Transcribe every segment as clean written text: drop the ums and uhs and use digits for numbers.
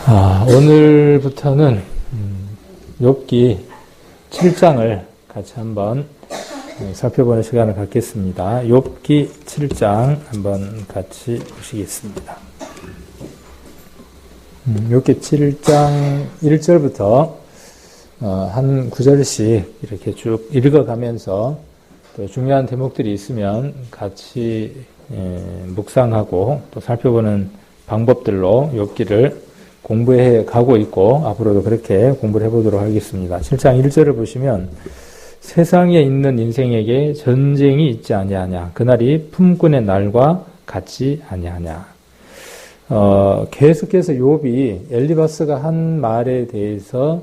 오늘부터는 욥기 7장을 같이 한번 살펴보는 시간을 갖겠습니다. 욥기 7장 한번 같이 보시겠습니다. 욥기 7장 1절부터 한 9절씩 이렇게 쭉 읽어가면서 또 중요한 대목들이 있으면 같이 묵상하고 또 살펴보는 방법들로 욥기를 공부해 가고 있고 앞으로도 그렇게 공부를 해보도록 하겠습니다. 7장 1절을 보시면 세상에 있는 인생에게 전쟁이 있지 아니하냐. 그날이 품꾼의 날과 같지 아니하냐. 계속해서 욥이 엘리바스가 한 말에 대해서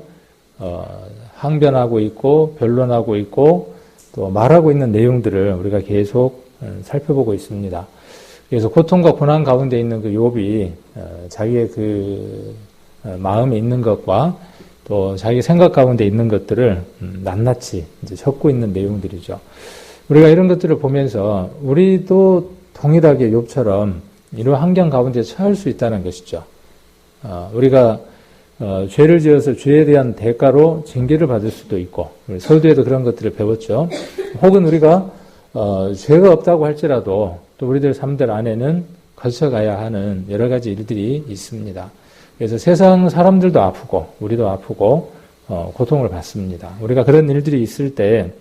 항변하고 있고 변론하고 있고 또 말하고 있는 내용들을 우리가 계속 살펴보고 있습니다. 그래서 고통과 고난 가운데 있는 그 욥이 자기의 그 마음에 있는 것과 또 자기 생각 가운데 있는 것들을 낱낱이 이제 적고 있는 내용들이죠. 우리가 이런 것들을 보면서 우리도 동일하게 욥처럼 이런 환경 가운데 처할 수 있다는 것이죠. 우리가 죄를 지어서 죄에 대한 대가로 징계를 받을 수도 있고, 설교에도 그런 것들을 배웠죠. 혹은 우리가 죄가 없다고 할지라도 또 우리들 삶들 안에는 거쳐가야 하는 여러 가지 일들이 있습니다. 그래서 세상 사람들도 아프고 우리도 아프고 고통을 받습니다. 우리가 그런 일들이 있을 때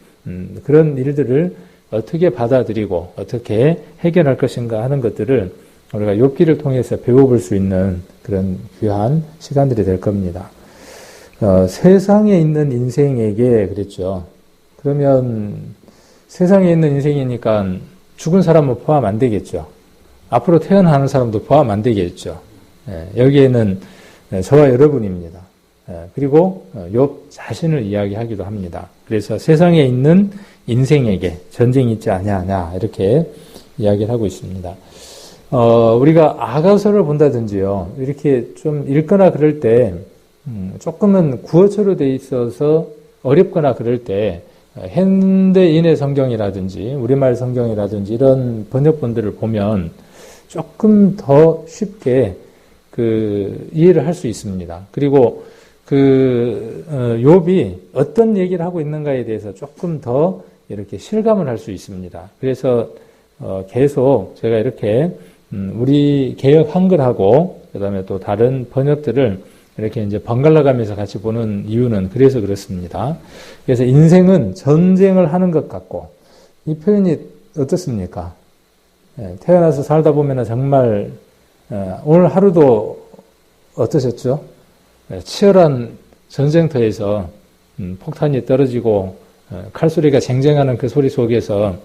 그런 일들을 어떻게 받아들이고 어떻게 해결할 것인가 하는 것들을 우리가 욥기를 통해서 배워볼 수 있는 그런 귀한 시간들이 될 겁니다. 세상에 있는 인생에게 그랬죠. 그러면 세상에 있는 인생이니까 죽은 사람은 포함 안 되겠죠. 앞으로 태어나는 사람도 포함 안 되겠죠. 여기에는 저와 여러분입니다. 그리고 욥 자신을 이야기하기도 합니다. 그래서 세상에 있는 인생에게 전쟁이 있지 아니하냐 이렇게 이야기를 하고 있습니다. 우리가 아가서를 본다든지요. 이렇게 좀 읽거나 그럴 때 조금은 구어체로 돼 있어서 어렵거나 그럴 때 현대인의 성경이라든지 우리말 성경이라든지 이런 번역본들을 보면 조금 더 쉽게 이해를 할 수 있습니다. 그리고 욥이 어떤 얘기를 하고 있는가에 대해서 조금 더 이렇게 실감을 할 수 있습니다. 그래서 계속 제가 이렇게 우리 개역 한글하고 그다음에 또 다른 번역들을 이렇게 이제 번갈아 가면서 같이 보는 이유는 그래서 그렇습니다. 그래서 인생은 전쟁을 하는 것 같고, 이 표현이 어떻습니까? 태어나서 살다 보면 정말, 오늘 하루도 어떠셨죠? 치열한 전쟁터에서 폭탄이 떨어지고, 칼소리가 쟁쟁하는 그 소리 속에서,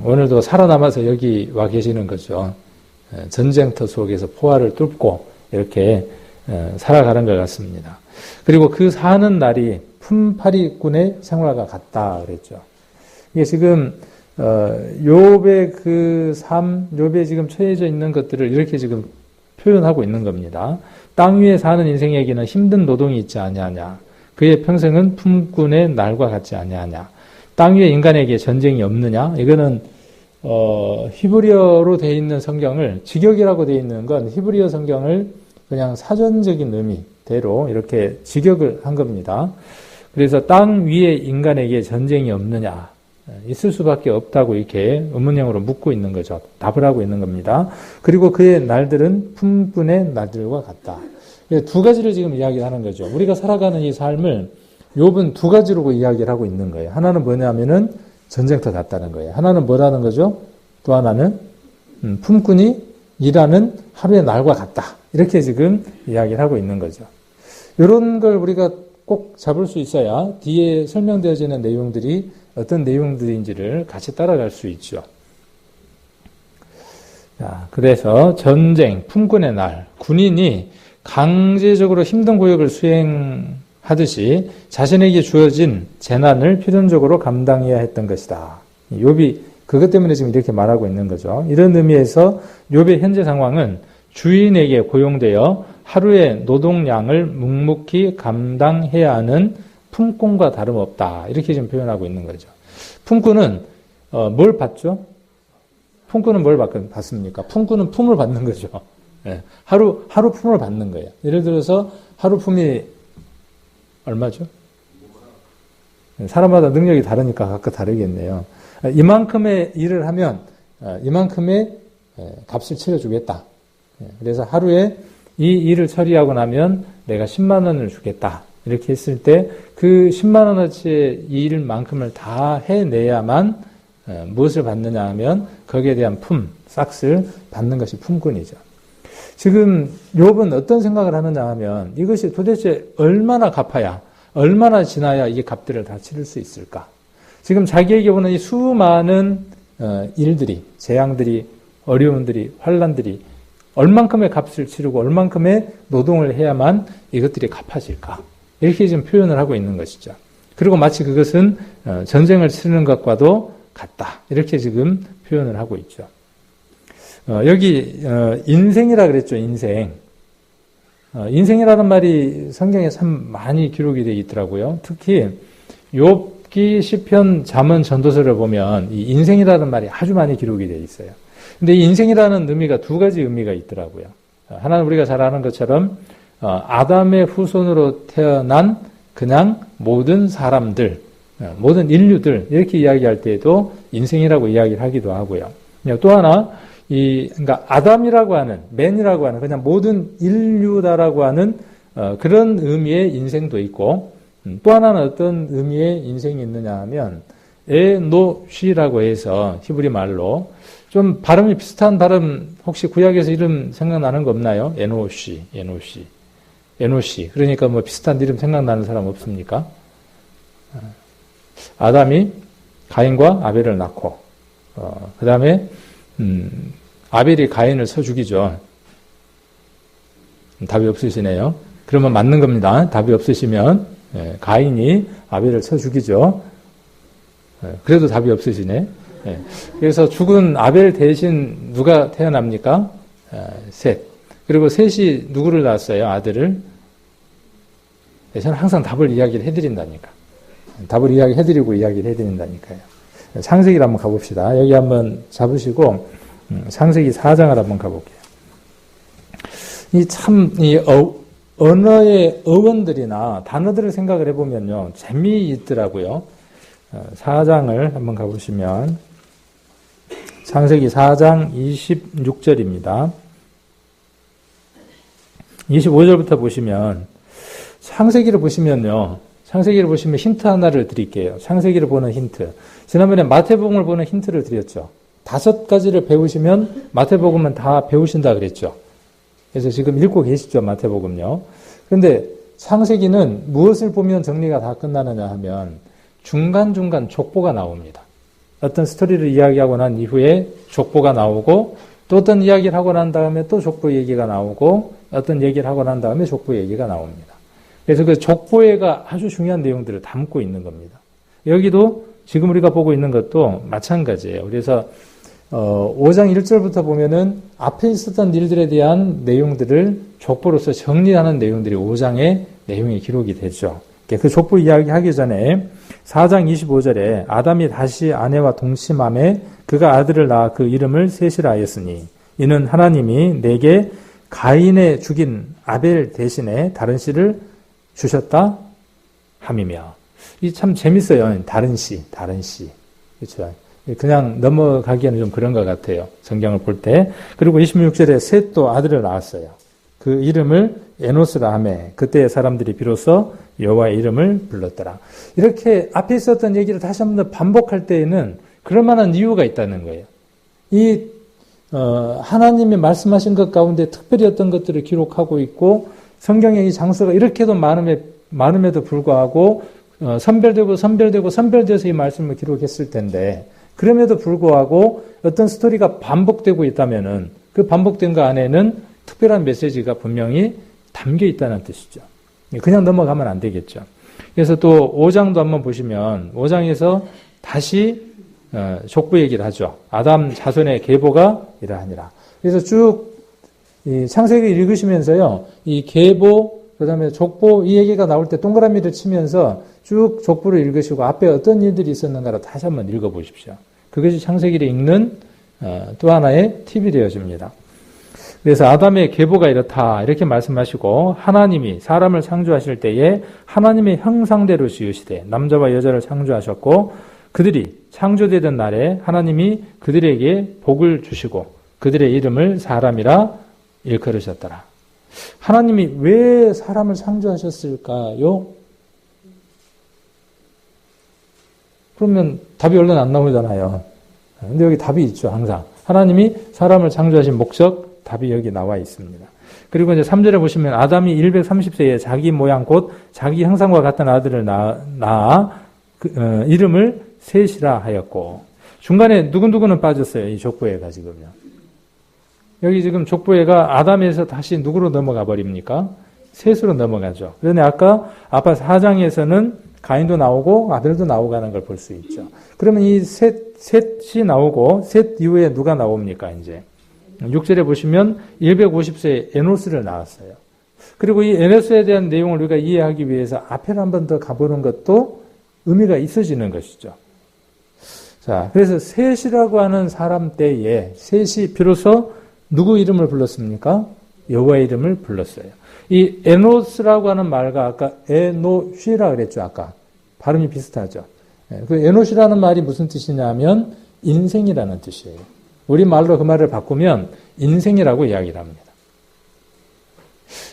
오늘도 살아남아서 여기 와 계시는 거죠. 전쟁터 속에서 포화를 뚫고, 이렇게 살아가는 것 같습니다. 그리고 그 사는 날이 품팔이꾼의 생활과 같다 그랬죠. 이게 지금 욥의 그 삶, 욥에 지금 처해져 있는 것들을 이렇게 지금 표현하고 있는 겁니다. 땅 위에 사는 인생에게는 힘든 노동이 있지 아니하냐. 그의 평생은 품꾼의 날과 같지 아니하냐. 땅 위에 인간에게 전쟁이 없느냐. 이거는 히브리어로 되어 있는 성경을, 직역이라고 되어 있는 건 히브리어 성경을 그냥 사전적인 의미대로 이렇게 직역을 한 겁니다. 그래서 땅 위에 인간에게 전쟁이 없느냐, 있을 수밖에 없다고 이렇게 의문형으로 묻고 있는 거죠. 답을 하고 있는 겁니다. 그리고 그의 날들은 품꾼의 날들과 같다. 두 가지를 지금 이야기하는 거죠. 우리가 살아가는 이 삶을 욥은 두 가지로 이야기를 하고 있는 거예요. 하나는 뭐냐면은 전쟁터 같다는 거예요. 하나는 뭐라는 거죠? 또 하나는 품꾼이 일하는 하루의 날과 같다. 이렇게 지금 이야기를 하고 있는 거죠. 이런 걸 우리가 꼭 잡을 수 있어야 뒤에 설명되어지는 내용들이 어떤 내용들인지를 같이 따라갈 수 있죠. 자, 그래서 전쟁, 품꾼의 날, 군인이 강제적으로 힘든 고역을 수행하듯이 자신에게 주어진 재난을 필연적으로 감당해야 했던 것이다. 욥이 그것 때문에 지금 이렇게 말하고 있는 거죠. 이런 의미에서 욥의 현재 상황은 주인에게 고용되어 하루의 노동량을 묵묵히 감당해야 하는 품꾼과 다름없다. 이렇게 지금 표현하고 있는 거죠. 품꾼은 뭘 받죠? 품꾼은 뭘 받습니까? 품꾼은 품을 받는 거죠. 예, 하루 품을 받는 거예요. 예를 들어서 하루 품이 얼마죠? 사람마다 능력이 다르니까 각각 다르겠네요. 이만큼의 일을 하면 이만큼의 값을 치러주겠다. 그래서 하루에 이 일을 처리하고 나면 내가 10만 원을 주겠다. 이렇게 했을 때 그 10만 원어치의 이 일만큼을 다 해내야만 무엇을 받느냐 하면 거기에 대한 싹을 받는 것이 품꾼이죠. 지금 욥은 어떤 생각을 하느냐 하면 이것이 도대체 얼마나 갚아야, 얼마나 지나야 이 값들을 다 치를 수 있을까? 지금 자기에게 오는 이 수많은 일들이, 재앙들이, 어려움들이, 환란들이 얼만큼의 값을 치르고 얼만큼의 노동을 해야만 이것들이 갚아질까? 이렇게 지금 표현을 하고 있는 것이죠. 그리고 마치 그것은 전쟁을 치르는 것과도 같다. 이렇게 지금 표현을 하고 있죠. 여기 인생이라 그랬죠. 인생. 인생이라는 말이 성경에 참 많이 기록이 되어 있더라고요. 특히 욥기, 시편, 잠언, 전도서를 보면 이 인생이라는 말이 아주 많이 기록이 되어 있어요. 근데 이 인생이라는 의미가 두 가지 의미가 있더라고요. 하나는 우리가 잘 아는 것처럼 아담의 후손으로 태어난 그냥 모든 사람들, 모든 인류들 이렇게 이야기할 때에도 인생이라고 이야기를 하기도 하고요. 또 하나 그러니까 아담이라고 하는, 맨이라고 하는 그냥 모든 인류다라고 하는 그런 의미의 인생도 있고, 또 하나는 어떤 의미의 인생이 있느냐 하면 에노시라고 해서 히브리 말로 좀 발음이 비슷한 발음 혹시 구약에서 이름 생각나는 거 없나요? 에노시. 그러니까 뭐 비슷한 이름 생각나는 사람 없습니까? 아담이 가인과 아벨을 낳고, 그 다음에 아벨이 가인을 쳐 죽이죠. 답이 없으시네요. 그러면 맞는 겁니다. 답이 없으시면 가인이 아벨을 쳐 죽이죠. 그래도 답이 없으시네. 그래서 죽은 아벨 대신 누가 태어납니까? 셋. 그리고 셋이 누구를 낳았어요? 아들을. 저는 항상 답을 이야기를 해드린다니까. 답을 이야기해드리고 이야기를 해드린다니까요. 창세기를 한번 가봅시다. 여기 한번 잡으시고 창세기 4장을 한번 가볼게요. 이 언어의 어원들이나 단어들을 생각을 해보면요. 재미있더라고요. 4장을 한번 가보시면 창세기 4장 26절입니다. 25절부터 보시면 창세기를 보시면요. 창세기를 보시면 힌트 하나를 드릴게요. 창세기를 보는 힌트. 지난번에 마태복음을 보는 힌트를 드렸죠. 5가지를 배우시면 마태복음은 다 배우신다 그랬죠. 그래서 지금 읽고 계시죠. 마태복음요. 그런데 창세기는 무엇을 보면 정리가 다 끝나느냐 하면 중간중간 족보가 나옵니다. 어떤 스토리를 이야기하고 난 이후에 족보가 나오고 또 어떤 이야기를 하고 난 다음에 또 족보 얘기가 나오고 어떤 얘기를 하고 난 다음에 족보 얘기가 나옵니다. 그래서 그 족보에가 아주 중요한 내용들을 담고 있는 겁니다. 여기도 지금 우리가 보고 있는 것도 마찬가지예요. 그래서 5장 1절부터 보면은 앞에 있었던 일들에 대한 내용들을 족보로서 정리하는 내용들이 5장의 내용이 기록이 되죠. 그 족보 이야기하기 전에 4장 25절에 아담이 다시 아내와 동침함에 그가 아들을 낳아 그 이름을 셋이라 하였으니 이는 하나님이 내게 가인의 죽인 아벨 대신에 다른 씨를 주셨다 함이며. 이 참 재밌어요. 다른 씨. 그렇죠. 그냥 넘어가기에는 좀 그런 것 같아요. 성경을 볼 때. 그리고 26절에 셋도 아들을 낳았어요. 그 이름을 에노스라 하매 그때의 사람들이 비로소 여호와의 이름을 불렀더라. 이렇게 앞에 있었던 얘기를 다시 한번 더 반복할 때에는 그럴 만한 이유가 있다는 거예요. 하나님이 말씀하신 것 가운데 특별히 어떤 것들을 기록하고 있고 성경의 이 장소가 이렇게도 많음에도 불구하고 선별되어서 이 말씀을 기록했을 텐데 그럼에도 불구하고 어떤 스토리가 반복되고 있다면은 그 반복된 거 안에는 특별한 메시지가 분명히 담겨 있다는 뜻이죠. 그냥 넘어가면 안 되겠죠. 그래서 또 5장도 한번 보시면 5장에서 다시 족보 얘기를 하죠. 아담 자손의 계보가 이러하니라. 그래서 쭉 이 창세기 읽으시면서요. 이 계보 그다음에 족보 이 얘기가 나올 때 동그라미를 치면서 쭉 족보를 읽으시고 앞에 어떤 일들이 있었는가를 다시 한번 읽어보십시오. 그것이 창세기를 읽는 또 하나의 팁이 되어집니다. 그래서 아담의 계보가 이렇다 이렇게 말씀하시고 하나님이 사람을 창조하실 때에 하나님의 형상대로 지으시되 남자와 여자를 창조하셨고 그들이 창조되던 날에 하나님이 그들에게 복을 주시고 그들의 이름을 사람이라 일컬으셨더라. 하나님이 왜 사람을 창조하셨을까요? 그러면 답이 얼른 안 나오잖아요. 근데 여기 답이 있죠, 항상. 하나님이 사람을 창조하신 목적, 답이 여기 나와 있습니다. 그리고 이제 3절에 보시면 아담이 130세에 자기 모양 곧 자기 형상과 같은 아들을 낳아 이름을 셋이라 하였고 중간에 누구는 빠졌어요. 이 족보애가 지금요. 여기 지금 족보애가 아담에서 다시 누구로 넘어가 버립니까? 셋으로 넘어가죠. 그런데 아까 4장에서는 가인도 나오고 아들도 나오고 하는 걸 볼 수 있죠. 그러면 이 셋이 나오고 셋 이후에 누가 나옵니까? 이제 6절에 보시면 150세에 에노스를 낳았어요. 그리고 이 에노스에 대한 내용을 우리가 이해하기 위해서 앞에 한 번 더 가보는 것도 의미가 있어지는 것이죠. 자, 그래서 셋이라고 하는 사람 때에 셋이 비로소 누구 이름을 불렀습니까? 여호와의 이름을 불렀어요. 이 에노스라고 하는 말과 아까 에노쉬라 그랬죠. 아까 발음이 비슷하죠. 그 에노쉬라는 말이 무슨 뜻이냐면 인생이라는 뜻이에요. 우리 말로 그 말을 바꾸면 인생이라고 이야기를 합니다.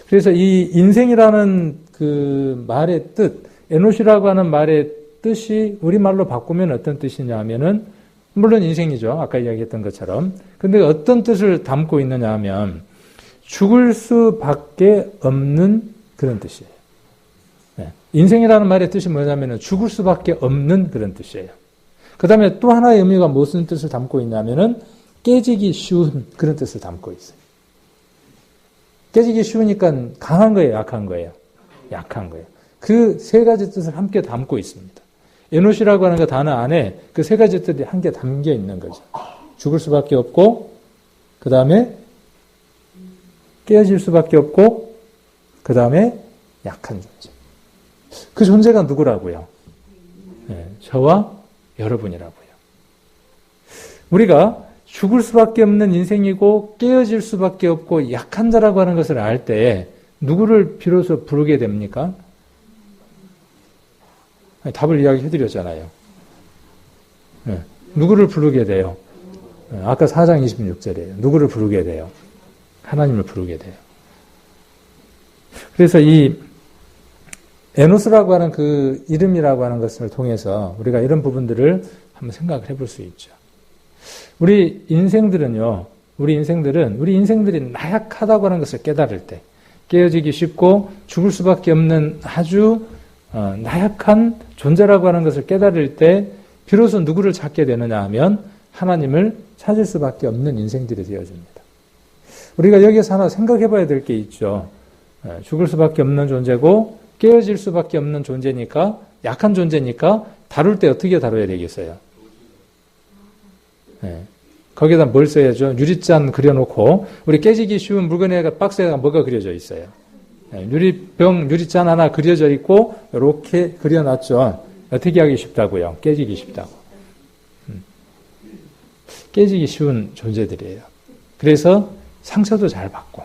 그래서 이 인생이라는 그 말의 뜻, 에노쉬라고 하는 말의 뜻이 우리말로 바꾸면 어떤 뜻이냐면은 물론 인생이죠. 아까 이야기했던 것처럼. 근데 어떤 뜻을 담고 있느냐 하면 죽을 수밖에 없는 그런 뜻이에요. 인생이라는 말의 뜻이 뭐냐면 죽을 수밖에 없는 그런 뜻이에요. 그 다음에 또 하나의 의미가 무슨 뜻을 담고 있냐면은 깨지기 쉬운 그런 뜻을 담고 있어요. 깨지기 쉬우니까 강한 거예요, 약한 거예요? 약한 거예요. 그 세 가지 뜻을 함께 담고 있습니다. 에노시라고 하는 그 단어 안에 그 세 가지 뜻이 함께 담겨 있는 거죠. 죽을 수밖에 없고, 그 다음에 깨어질 수밖에 없고, 그 다음에 약한 존재. 그 존재가 누구라고요? 네, 저와 여러분이라고요. 우리가 죽을 수밖에 없는 인생이고 깨어질 수밖에 없고 약한 자라고 하는 것을 알 때 누구를 비로소 부르게 됩니까? 아니, 답을 이야기해 드렸잖아요. 네, 누구를 부르게 돼요? 네, 아까 4장 26절이에요. 누구를 부르게 돼요? 하나님을 부르게 돼요. 그래서 이 에노스라고 하는 그 이름이라고 하는 것을 통해서 우리가 이런 부분들을 한번 생각을 해볼 수 있죠. 우리 인생들이 나약하다고 하는 것을 깨달을 때, 깨어지기 쉽고 죽을 수밖에 없는 아주 나약한 존재라고 하는 것을 깨달을 때 비로소 누구를 찾게 되느냐 하면 하나님을 찾을 수밖에 없는 인생들이 되어집니다. 우리가 여기서 하나 생각해 봐야 될 게 있죠. 죽을 수밖에 없는 존재고 깨어질 수밖에 없는 존재니까, 약한 존재니까 다룰 때 어떻게 다뤄야 되겠어요? 네. 거기에다 뭘 써야죠? 유리잔 그려놓고, 우리 깨지기 쉬운 물건에 박스에다가 뭐가 그려져 있어요? 네. 유리병, 유리잔 하나 그려져 있고, 이렇게 그려놨죠. 어떻게 하기 쉽다고요? 깨지기 쉽다고. 깨지기 쉬운 존재들이에요. 그래서 상처도 잘 받고,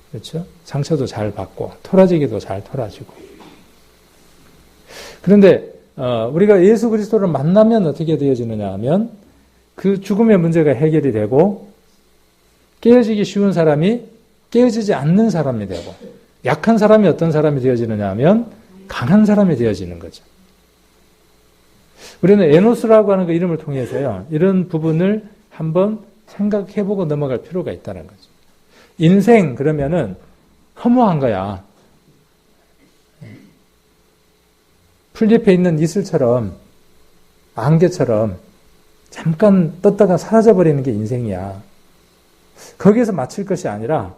그렇죠? 상처도 잘 받고, 토라지기도 잘 토라지고. 그런데 우리가 예수 그리스도를 만나면 어떻게 되어지느냐 하면 그 죽음의 문제가 해결이 되고 깨어지기 쉬운 사람이 깨어지지 않는 사람이 되고 약한 사람이 어떤 사람이 되어지느냐 하면 강한 사람이 되어지는 거죠. 우리는 에노스라고 하는 그 이름을 통해서요. 이런 부분을 한번 생각해보고 넘어갈 필요가 있다는 거죠. 인생 그러면은 허무한 거야. 풀잎에 있는 이슬처럼 안개처럼 잠깐 떴다가 사라져버리는 게 인생이야. 거기에서 마칠 것이 아니라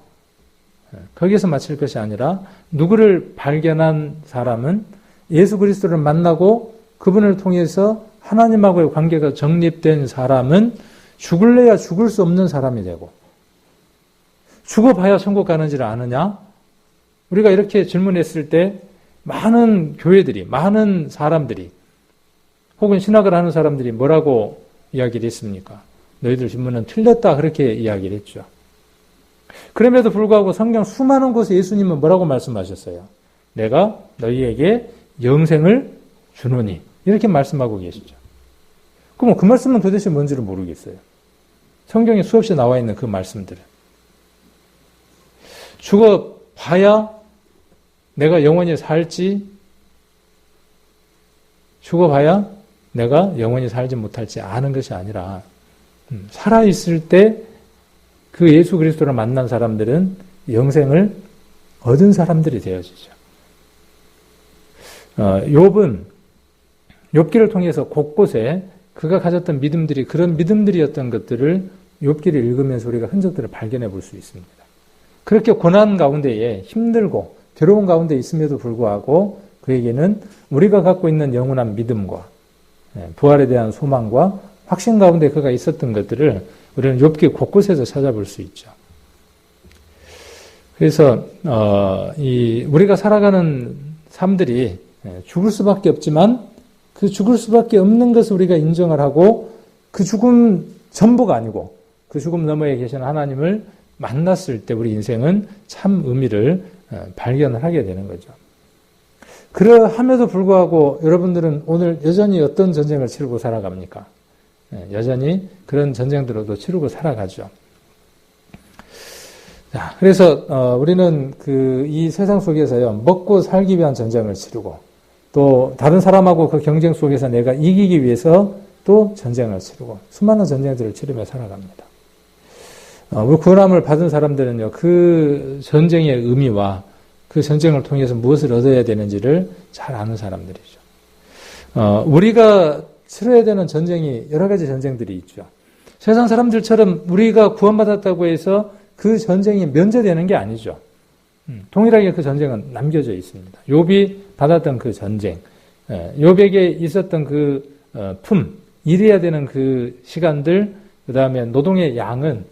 누구를 발견한 사람은 예수 그리스도를 만나고 그분을 통해서 하나님하고의 관계가 정립된 사람은 죽을래야 죽을 수 없는 사람이 되고 죽어봐야 천국 가는지를 아느냐? 우리가 이렇게 질문했을 때 많은 교회들이, 많은 사람들이 혹은 신학을 하는 사람들이 뭐라고 이야기를 했습니까? 너희들 질문은 틀렸다 그렇게 이야기를 했죠. 그럼에도 불구하고 성경 수많은 곳에 예수님은 뭐라고 말씀하셨어요? 내가 너희에게 영생을 주노니. 이렇게 말씀하고 계시죠. 그럼 그 말씀은 도대체 뭔지를 모르겠어요. 성경에 수없이 나와 있는 그 말씀들은. 죽어봐야 내가 영원히 살지, 죽어봐야 내가 영원히 살지 못할지 아는 것이 아니라, 살아있을 때 그 예수 그리스도를 만난 사람들은 영생을 얻은 사람들이 되어지죠. 욥은 욥기를 통해서 곳곳에 그가 가졌던 믿음들이 그런 믿음들이었던 것들을 욥기를 읽으면서 우리가 흔적들을 발견해 볼 수 있습니다. 그렇게 고난 가운데에 힘들고 괴로운 가운데 있음에도 불구하고 그에게는 우리가 갖고 있는 영원한 믿음과 부활에 대한 소망과 확신 가운데 그가 있었던 것들을 우리는 욥기 곳곳에서 찾아볼 수 있죠. 그래서 우리가 살아가는 삶들이 죽을 수밖에 없지만 그 죽을 수밖에 없는 것을 우리가 인정을 하고 그 죽음 전부가 아니고 그 죽음 너머에 계신 하나님을 만났을 때 우리 인생은 참 의미를 발견을 하게 되는 거죠. 그러함에도 불구하고 여러분들은 오늘 여전히 어떤 전쟁을 치르고 살아갑니까? 여전히 그런 전쟁들로도 치르고 살아가죠. 자, 그래서 우리는 이 세상 속에서요, 먹고 살기 위한 전쟁을 치르고 또 다른 사람하고 그 경쟁 속에서 내가 이기기 위해서 또 전쟁을 치르고 수많은 전쟁들을 치르며 살아갑니다. 우리 구원함을 받은 사람들은요, 그 전쟁의 의미와 그 전쟁을 통해서 무엇을 얻어야 되는지를 잘 아는 사람들이죠. 우리가 치러야 되는 전쟁이 여러 가지 전쟁들이 있죠. 세상 사람들처럼 우리가 구원받았다고 해서 그 전쟁이 면제되는 게 아니죠. 동일하게 그 전쟁은 남겨져 있습니다. 욥이 받았던 그 전쟁, 욥에게 있었던 그 일해야 되는 그 시간들, 그 다음에 노동의 양은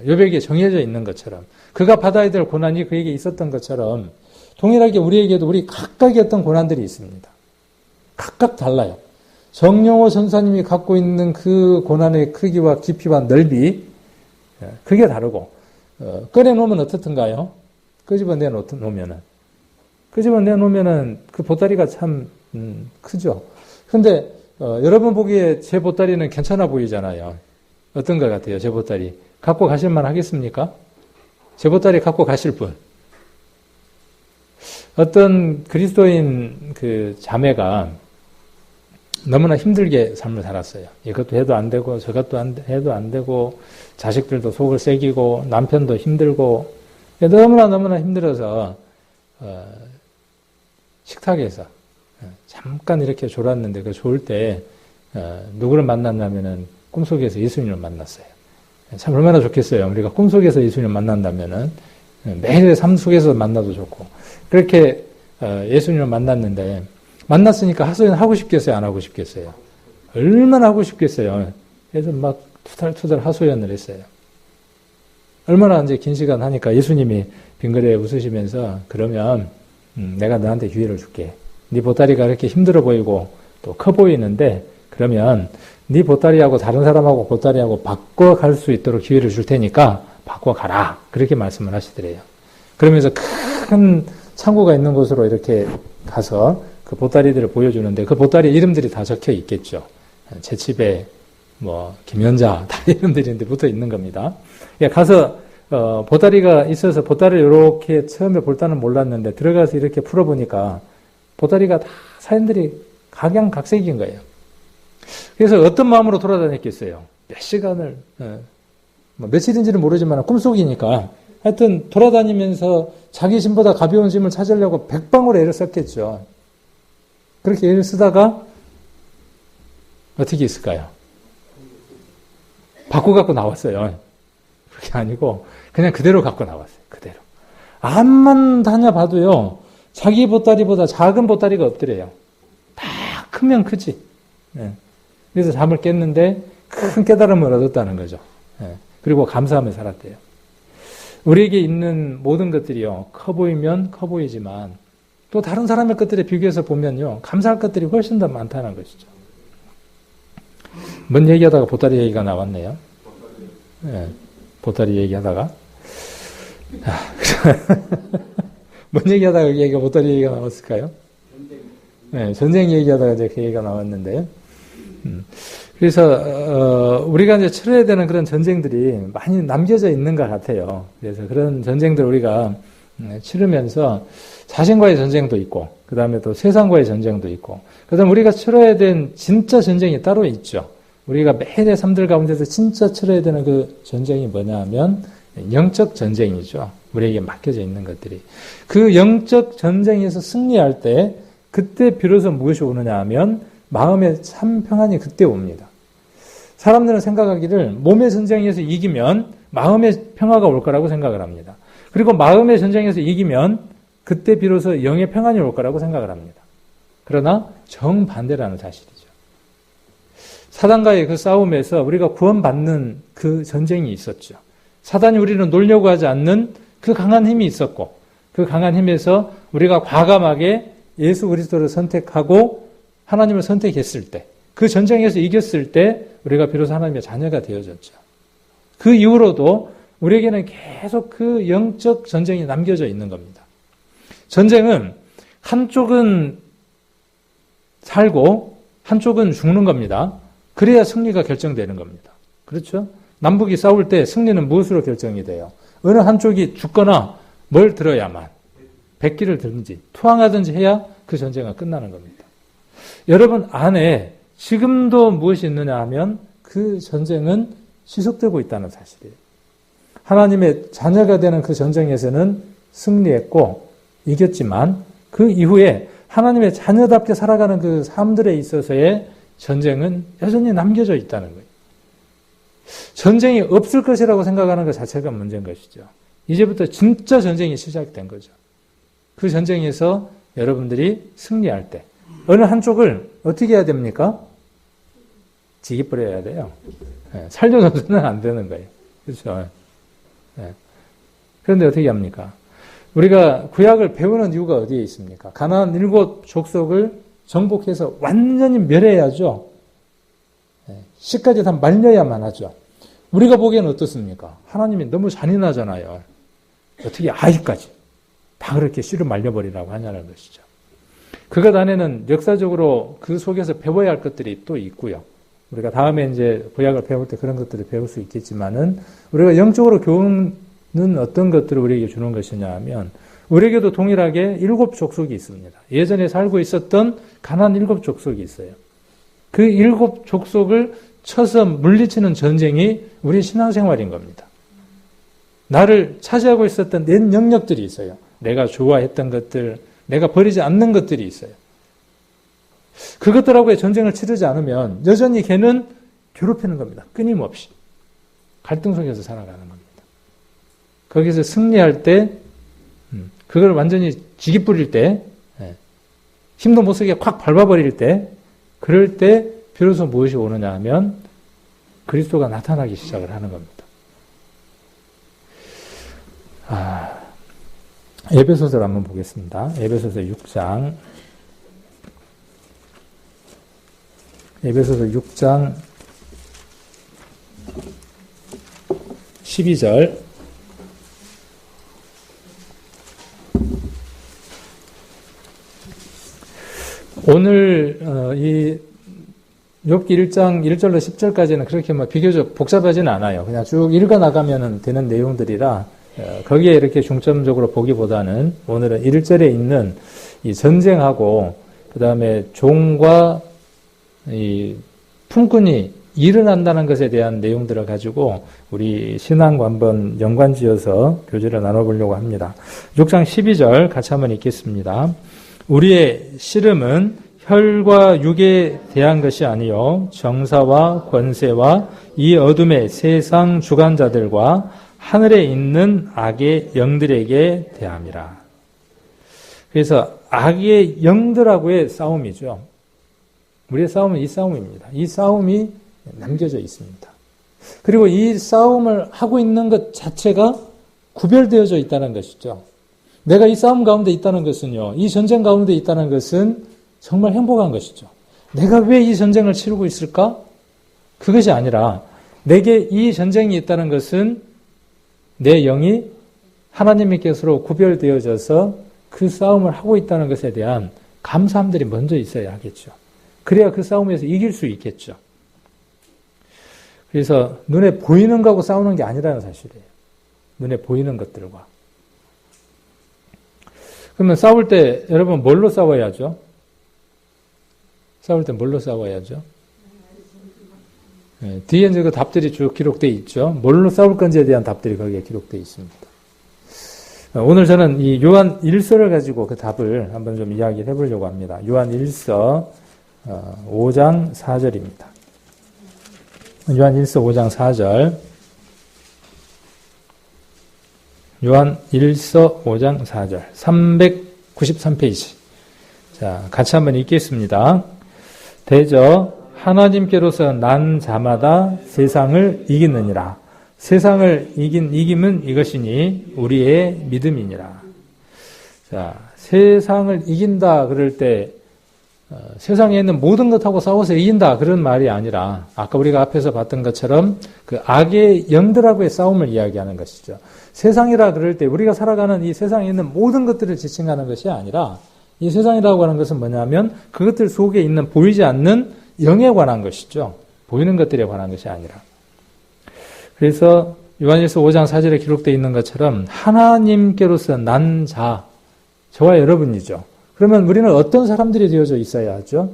욥에게 정해져 있는 것처럼 그가 받아야 될 고난이 그에게 있었던 것처럼 동일하게 우리에게도 우리 각각의 어떤 고난들이 있습니다. 각각 달라요. 정영호 전사님이 갖고 있는 그 고난의 크기와 깊이와 넓이, 그게 다르고, 꺼내놓으면 어떻든가요? 끄집어내놓으면은 그 보따리가 참, 크죠. 근데, 여러분 보기에 제 보따리는 괜찮아 보이잖아요. 어떤 것 같아요, 제 보따리? 갖고 가실만 하겠습니까? 제 보따리 갖고 가실 분. 어떤 그리스도인 그 자매가 너무나 힘들게 삶을 살았어요. 이것도 해도 안 되고 저것도 해도 안 되고 자식들도 속을 새기고 남편도 힘들고 너무나 힘들어서 식탁에서 잠깐 이렇게 졸았는데 그 졸 때 누구를 만났냐면은 꿈속에서 예수님을 만났어요. 참 얼마나 좋겠어요. 우리가 꿈속에서 예수님을 만난다면은 매일 삶 속에서 만나도 좋고 그렇게 예수님을 만났는데 만났으니까 하소연 하고 싶겠어요? 안 하고 싶겠어요? 얼마나 하고 싶겠어요? 그래서 막 투덜투덜 하소연을 했어요. 얼마나 이제 긴 시간 하니까 예수님이 빙그레 웃으시면서 그러면 내가 너한테 기회를 줄게. 네 보따리가 이렇게 힘들어 보이고 또 커 보이는데 그러면 네 보따리하고 다른 사람하고 보따리하고 바꿔갈 수 있도록 기회를 줄 테니까 바꿔가라. 그렇게 말씀을 하시더래요. 그러면서 큰 창고가 있는 곳으로 이렇게 가서 그 보따리들을 보여주는데 그 보따리 이름들이 다 적혀 있겠죠. 제집에 김연자 다 이름들인데 붙어 있는 겁니다. 가서 보따리가 있어서 보따리를 이렇게 처음에 볼 때는 몰랐는데 들어가서 이렇게 풀어보니까 보따리가 다 사연들이 각양각색인 거예요. 그래서 어떤 마음으로 돌아다녔겠어요. 몇 시간을 며칠인지는 모르지만 꿈속이니까 하여튼 돌아다니면서 자기 짐보다 가벼운 짐을 찾으려고 백방으로 애를 썼겠죠. 그렇게 애를 쓰다가 어떻게 있을까요? 바꿔 갖고 나왔어요. 그게 아니고 그냥 그대로 갖고 나왔어요. 그대로. 암만 다녀봐도요. 자기 보따리보다 작은 보따리가 없더래요. 다 크면 크지. 그래서 잠을 깼는데 큰 깨달음을 얻었다는 거죠. 그리고 감사하며 살았대요. 우리에게 있는 모든 것들이요. 커 보이면 커 보이지만 또 다른 사람의 것들에 비교해서 보면요. 감사할 것들이 훨씬 더 많다는 것이죠. 뭔 얘기하다가 보따리 얘기가 나왔네요. 보따리 얘기하다가. 뭔 얘기하다가 그 얘기가 어떤 얘기가 나왔을까요? 네, 전쟁 얘기하다가 이제 그 얘기가 나왔는데요. 그래서 우리가 이제 치러야 되는 그런 전쟁들이 많이 남겨져 있는 것 같아요. 그래서 그런 전쟁들 우리가 치르면서 자신과의 전쟁도 있고, 그 다음에 또 세상과의 전쟁도 있고, 그 다음에 우리가 치러야 된 진짜 전쟁이 따로 있죠. 우리가 매일의 삶들 가운데서 진짜 치러야 되는 그 전쟁이 뭐냐 하면 영적 전쟁이죠. 우리에게 맡겨져 있는 것들이. 그 영적 전쟁에서 승리할 때 그때 비로소 무엇이 오느냐 하면 마음의 참 평안이 그때 옵니다. 사람들은 생각하기를 몸의 전쟁에서 이기면 마음의 평화가 올 거라고 생각을 합니다. 그리고 마음의 전쟁에서 이기면 그때 비로소 영의 평안이 올 거라고 생각을 합니다. 그러나 정반대라는 사실이죠. 사단과의 그 싸움에서 우리가 구원받는 그 전쟁이 있었죠. 사단이 우리를 놀려고 하지 않는 그 강한 힘이 있었고, 그 강한 힘에서 우리가 과감하게 예수 그리스도를 선택하고 하나님을 선택했을 때, 그 전쟁에서 이겼을 때 우리가 비로소 하나님의 자녀가 되어졌죠. 그 이후로도 우리에게는 계속 그 영적 전쟁이 남겨져 있는 겁니다. 전쟁은 한쪽은 살고 한쪽은 죽는 겁니다. 그래야 승리가 결정되는 겁니다. 그렇죠? 남북이 싸울 때 승리는 무엇으로 결정이 돼요? 어느 한쪽이 죽거나 뭘 들어야만, 백기를 들든지 투항하든지 해야 그 전쟁은 끝나는 겁니다. 여러분 안에 지금도 무엇이 있느냐 하면 그 전쟁은 지속되고 있다는 사실이에요. 하나님의 자녀가 되는 그 전쟁에서는 승리했고 이겼지만 그 이후에 하나님의 자녀답게 살아가는 그 삶들에 있어서의 전쟁은 여전히 남겨져 있다는 거예요. 전쟁이 없을 것이라고 생각하는 것 자체가 문제인 것이죠. 이제부터 진짜 전쟁이 시작된 거죠. 그 전쟁에서 여러분들이 승리할 때 어느 한쪽을 어떻게 해야 됩니까? 지기 뿌려야 돼요. 살려줘서는 안 되는 거예요. 그렇죠? 그런데 어떻게 합니까? 우리가 구약을 배우는 이유가 어디에 있습니까? 가나안 7 족속을 정복해서 완전히 멸해야죠. 씨까지 다 말려야만 하죠. 우리가 보기에는 어떻습니까? 하나님이 너무 잔인하잖아요. 어떻게 아이까지 다 그렇게 씨를 말려버리라고 하냐는 것이죠. 그것 안에는 역사적으로 그 속에서 배워야 할 것들이 또 있고요. 우리가 다음에 이제 구약을 배울 때 그런 것들을 배울 수 있겠지만은 우리가 영적으로 교훈은 어떤 것들을 우리에게 주는 것이냐 하면 우리에게도 동일하게 7 족속이 있습니다. 예전에 살고 있었던 가나안 7 족속이 있어요. 그 7 족속을 쳐서 물리치는 전쟁이 우리 신앙생활인 겁니다. 나를 차지하고 있었던 내 영역들이 있어요. 내가 좋아했던 것들, 내가 버리지 않는 것들이 있어요. 그것들하고의 전쟁을 치르지 않으면 여전히 걔는 괴롭히는 겁니다. 끊임없이. 갈등 속에서 살아가는 겁니다. 거기서 승리할 때, 그걸 완전히 지기 뿌릴 때, 힘도 못 쓰게 콱 밟아버릴 때, 그럴 때 비로소 무엇이 오느냐 하면 그리스도가 나타나기 시작을 하는 겁니다. 에베소서를 한번 보겠습니다. 에베소서 6장. 에베소서 6장 12절. 오늘 이 욥기 1장 1절로 10절까지는 그렇게 비교적 복잡하지는 않아요. 그냥 쭉 읽어 나가면 되는 내용들이라 거기에 이렇게 중점적으로 보기보다는 오늘은 1절에 있는 이 전쟁하고 그다음에 종과 이 품꾼이 일어난다는 것에 대한 내용들을 가지고 우리 신앙과 한번 연관지어서 교제를 나눠보려고 합니다. 6장 12절 같이 한번 읽겠습니다. 우리의 씨름은 혈과 육에 대한 것이 아니요 정사와 권세와 이 어둠의 세상 주관자들과 하늘에 있는 악의 영들에게 대함이라. 그래서 악의 영들하고의 싸움이죠. 우리의 싸움은 이 싸움입니다. 이 싸움이 남겨져 있습니다. 그리고 이 싸움을 하고 있는 것 자체가 구별되어져 있다는 것이죠. 내가 이 싸움 가운데 있다는 것은요, 이 전쟁 가운데 있다는 것은 정말 행복한 것이죠. 내가 왜 이 전쟁을 치르고 있을까? 그것이 아니라 내게 이 전쟁이 있다는 것은 내 영이 하나님께서로 구별되어져서 그 싸움을 하고 있다는 것에 대한 감사함들이 먼저 있어야 하겠죠. 그래야 그 싸움에서 이길 수 있겠죠. 그래서 눈에 보이는 거하고 싸우는 게 아니라는 사실이에요. 눈에 보이는 것들과. 그러면 싸울 때 여러분 뭘로 싸워야죠? 싸울 때 뭘로 싸워야죠? 네, 뒤에 이제 그 답들이 쭉 기록되어 있죠. 뭘로 싸울 건지에 대한 답들이 거기에 기록되어 있습니다. 오늘 저는 이 요한 1서를 가지고 그 답을 한번 좀 이야기를 해보려고 합니다. 요한 1서 5장 4절입니다. 요한 1서 5장 4절. 요한 1서 5장 4절. 393페이지. 자, 같이 한번 읽겠습니다. 대저 하나님께로서 난 자마다 세상을 이기느니라. 세상을 이김은 이것이니 우리의 믿음이니라. 자, 세상을 이긴다 그럴 때 세상에 있는 모든 것하고 싸워서 이긴다 그런 말이 아니라 아까 우리가 앞에서 봤던 것처럼 그 악의 영들하고의 싸움을 이야기하는 것이죠. 세상이라 그럴 때 우리가 살아가는 이 세상에 있는 모든 것들을 지칭하는 것이 아니라 이 세상이라고 하는 것은 뭐냐면 그것들 속에 있는 보이지 않는 영에 관한 것이죠. 보이는 것들에 관한 것이 아니라. 그래서 요한일서 5장 4절에 기록되어 있는 것처럼 하나님께로서 난 자, 저와 여러분이죠. 그러면 우리는 어떤 사람들이 되어져 있어야 하죠?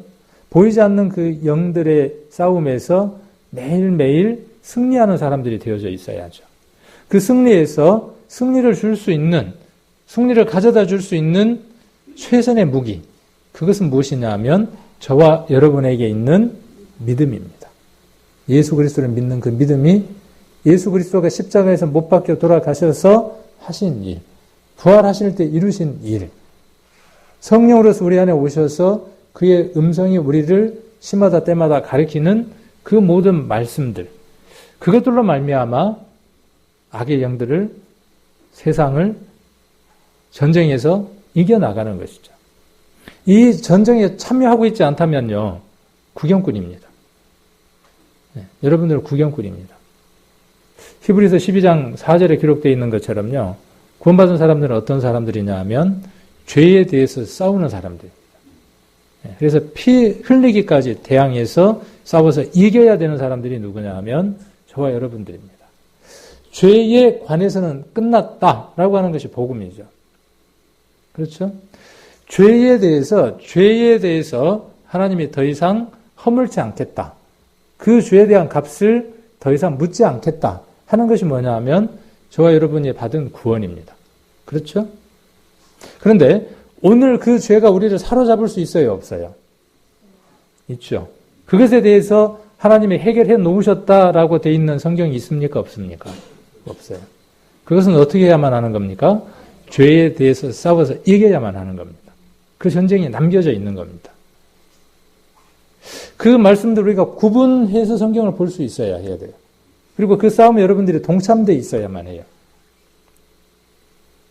보이지 않는 그 영들의 싸움에서 매일매일 승리하는 사람들이 되어져 있어야죠. 그 승리에서 승리를 줄 수 있는, 승리를 가져다 줄 수 있는 최선의 무기, 그것은 무엇이냐 하면 저와 여러분에게 있는 믿음입니다. 예수 그리스도를 믿는 그 믿음이 예수 그리스도가 십자가에서 못 박혀 돌아가셔서 하신 일, 부활하실 때 이루신 일, 성령으로서 우리 안에 오셔서 그의 음성이 우리를 시마다 때마다 가리키는 그 모든 말씀들, 그것들로 말미암아 악의 영들을, 세상을 전쟁에서 이겨나가는 것이죠. 이 전쟁에 참여하고 있지 않다면요, 구경꾼입니다. 네, 여러분들은 구경꾼입니다. 히브리서 12장 4절에 기록되어 있는 것처럼요, 구원받은 사람들은 어떤 사람들이냐 하면 죄에 대해서 싸우는 사람들입니다. 네, 그래서 피 흘리기까지 대항해서 싸워서 이겨야 되는 사람들이 누구냐 하면 저와 여러분들입니다. 죄에 관해서는 끝났다라고 하는 것이 복음이죠. 그렇죠? 죄에 대해서 하나님이 더 이상 허물지 않겠다. 그 죄에 대한 값을 더 이상 묻지 않겠다 하는 것이 뭐냐 하면 저와 여러분이 받은 구원입니다. 그렇죠? 그런데 오늘 그 죄가 우리를 사로잡을 수 있어요, 없어요? 있죠. 그것에 대해서 하나님이 해결해 놓으셨다라고 되어 있는 성경이 있습니까, 없습니까? 없어요. 그것은 어떻게 해야만 하는 겁니까? 죄에 대해서 싸워서 이겨야만 하는 겁니다. 그 전쟁이 남겨져 있는 겁니다. 그 말씀들 우리가 구분해서 성경을 볼 수 있어야 해야 돼요. 그리고 그 싸움에 여러분들이 동참되어 있어야만 해요.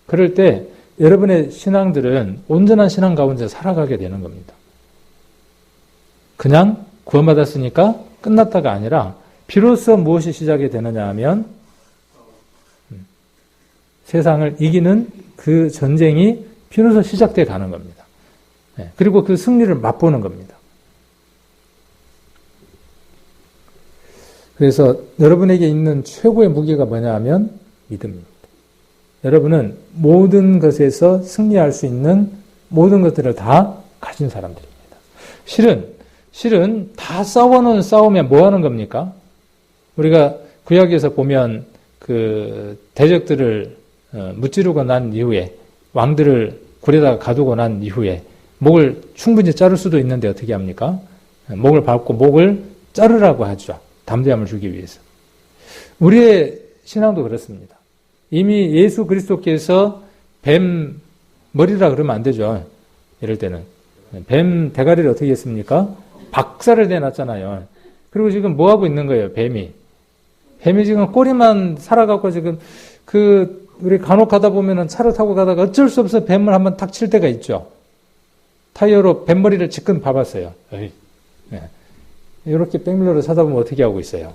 그럴 때 여러분의 신앙들은 온전한 신앙 가운데 살아가게 되는 겁니다. 그냥 구원받았으니까 끝났다가 아니라 비로소 무엇이 시작이 되느냐 하면 세상을 이기는 그 전쟁이 비로소 시작돼 가는 겁니다. 그리고 그 승리를 맛보는 겁니다. 그래서 여러분에게 있는 최고의 무기가 뭐냐 하면 믿음입니다. 여러분은 모든 것에서 승리할 수 있는 모든 것들을 다 가진 사람들입니다. 실은 다 싸워놓은 싸움에 뭐 하는 겁니까? 우리가 구약에서 보면 그 대적들을 무찌르고 난 이후에 왕들을 굴에다가 가두고 난 이후에 목을 충분히 자를 수도 있는데 어떻게 합니까? 목을 밟고 목을 자르라고 하죠. 담대함을 주기 위해서. 우리의 신앙도 그렇습니다. 이미 예수 그리스도께서 뱀 머리라 그러면 안 되죠. 이럴 때는. 뱀 대가리를 어떻게 했습니까? 박살을 내놨잖아요. 그리고 지금 뭐 하고 있는 거예요, 뱀이? 뱀이 지금 꼬리만 살아갖고 지금 우리 간혹 가다 보면은 차를 타고 가다가 어쩔 수 없어 뱀을 한번 탁 칠 때가 있죠. 타이어로 뱀머리를 지끈 밟았어요. 네. 이렇게 백밀러를 쳐다보면 어떻게 하고 있어요?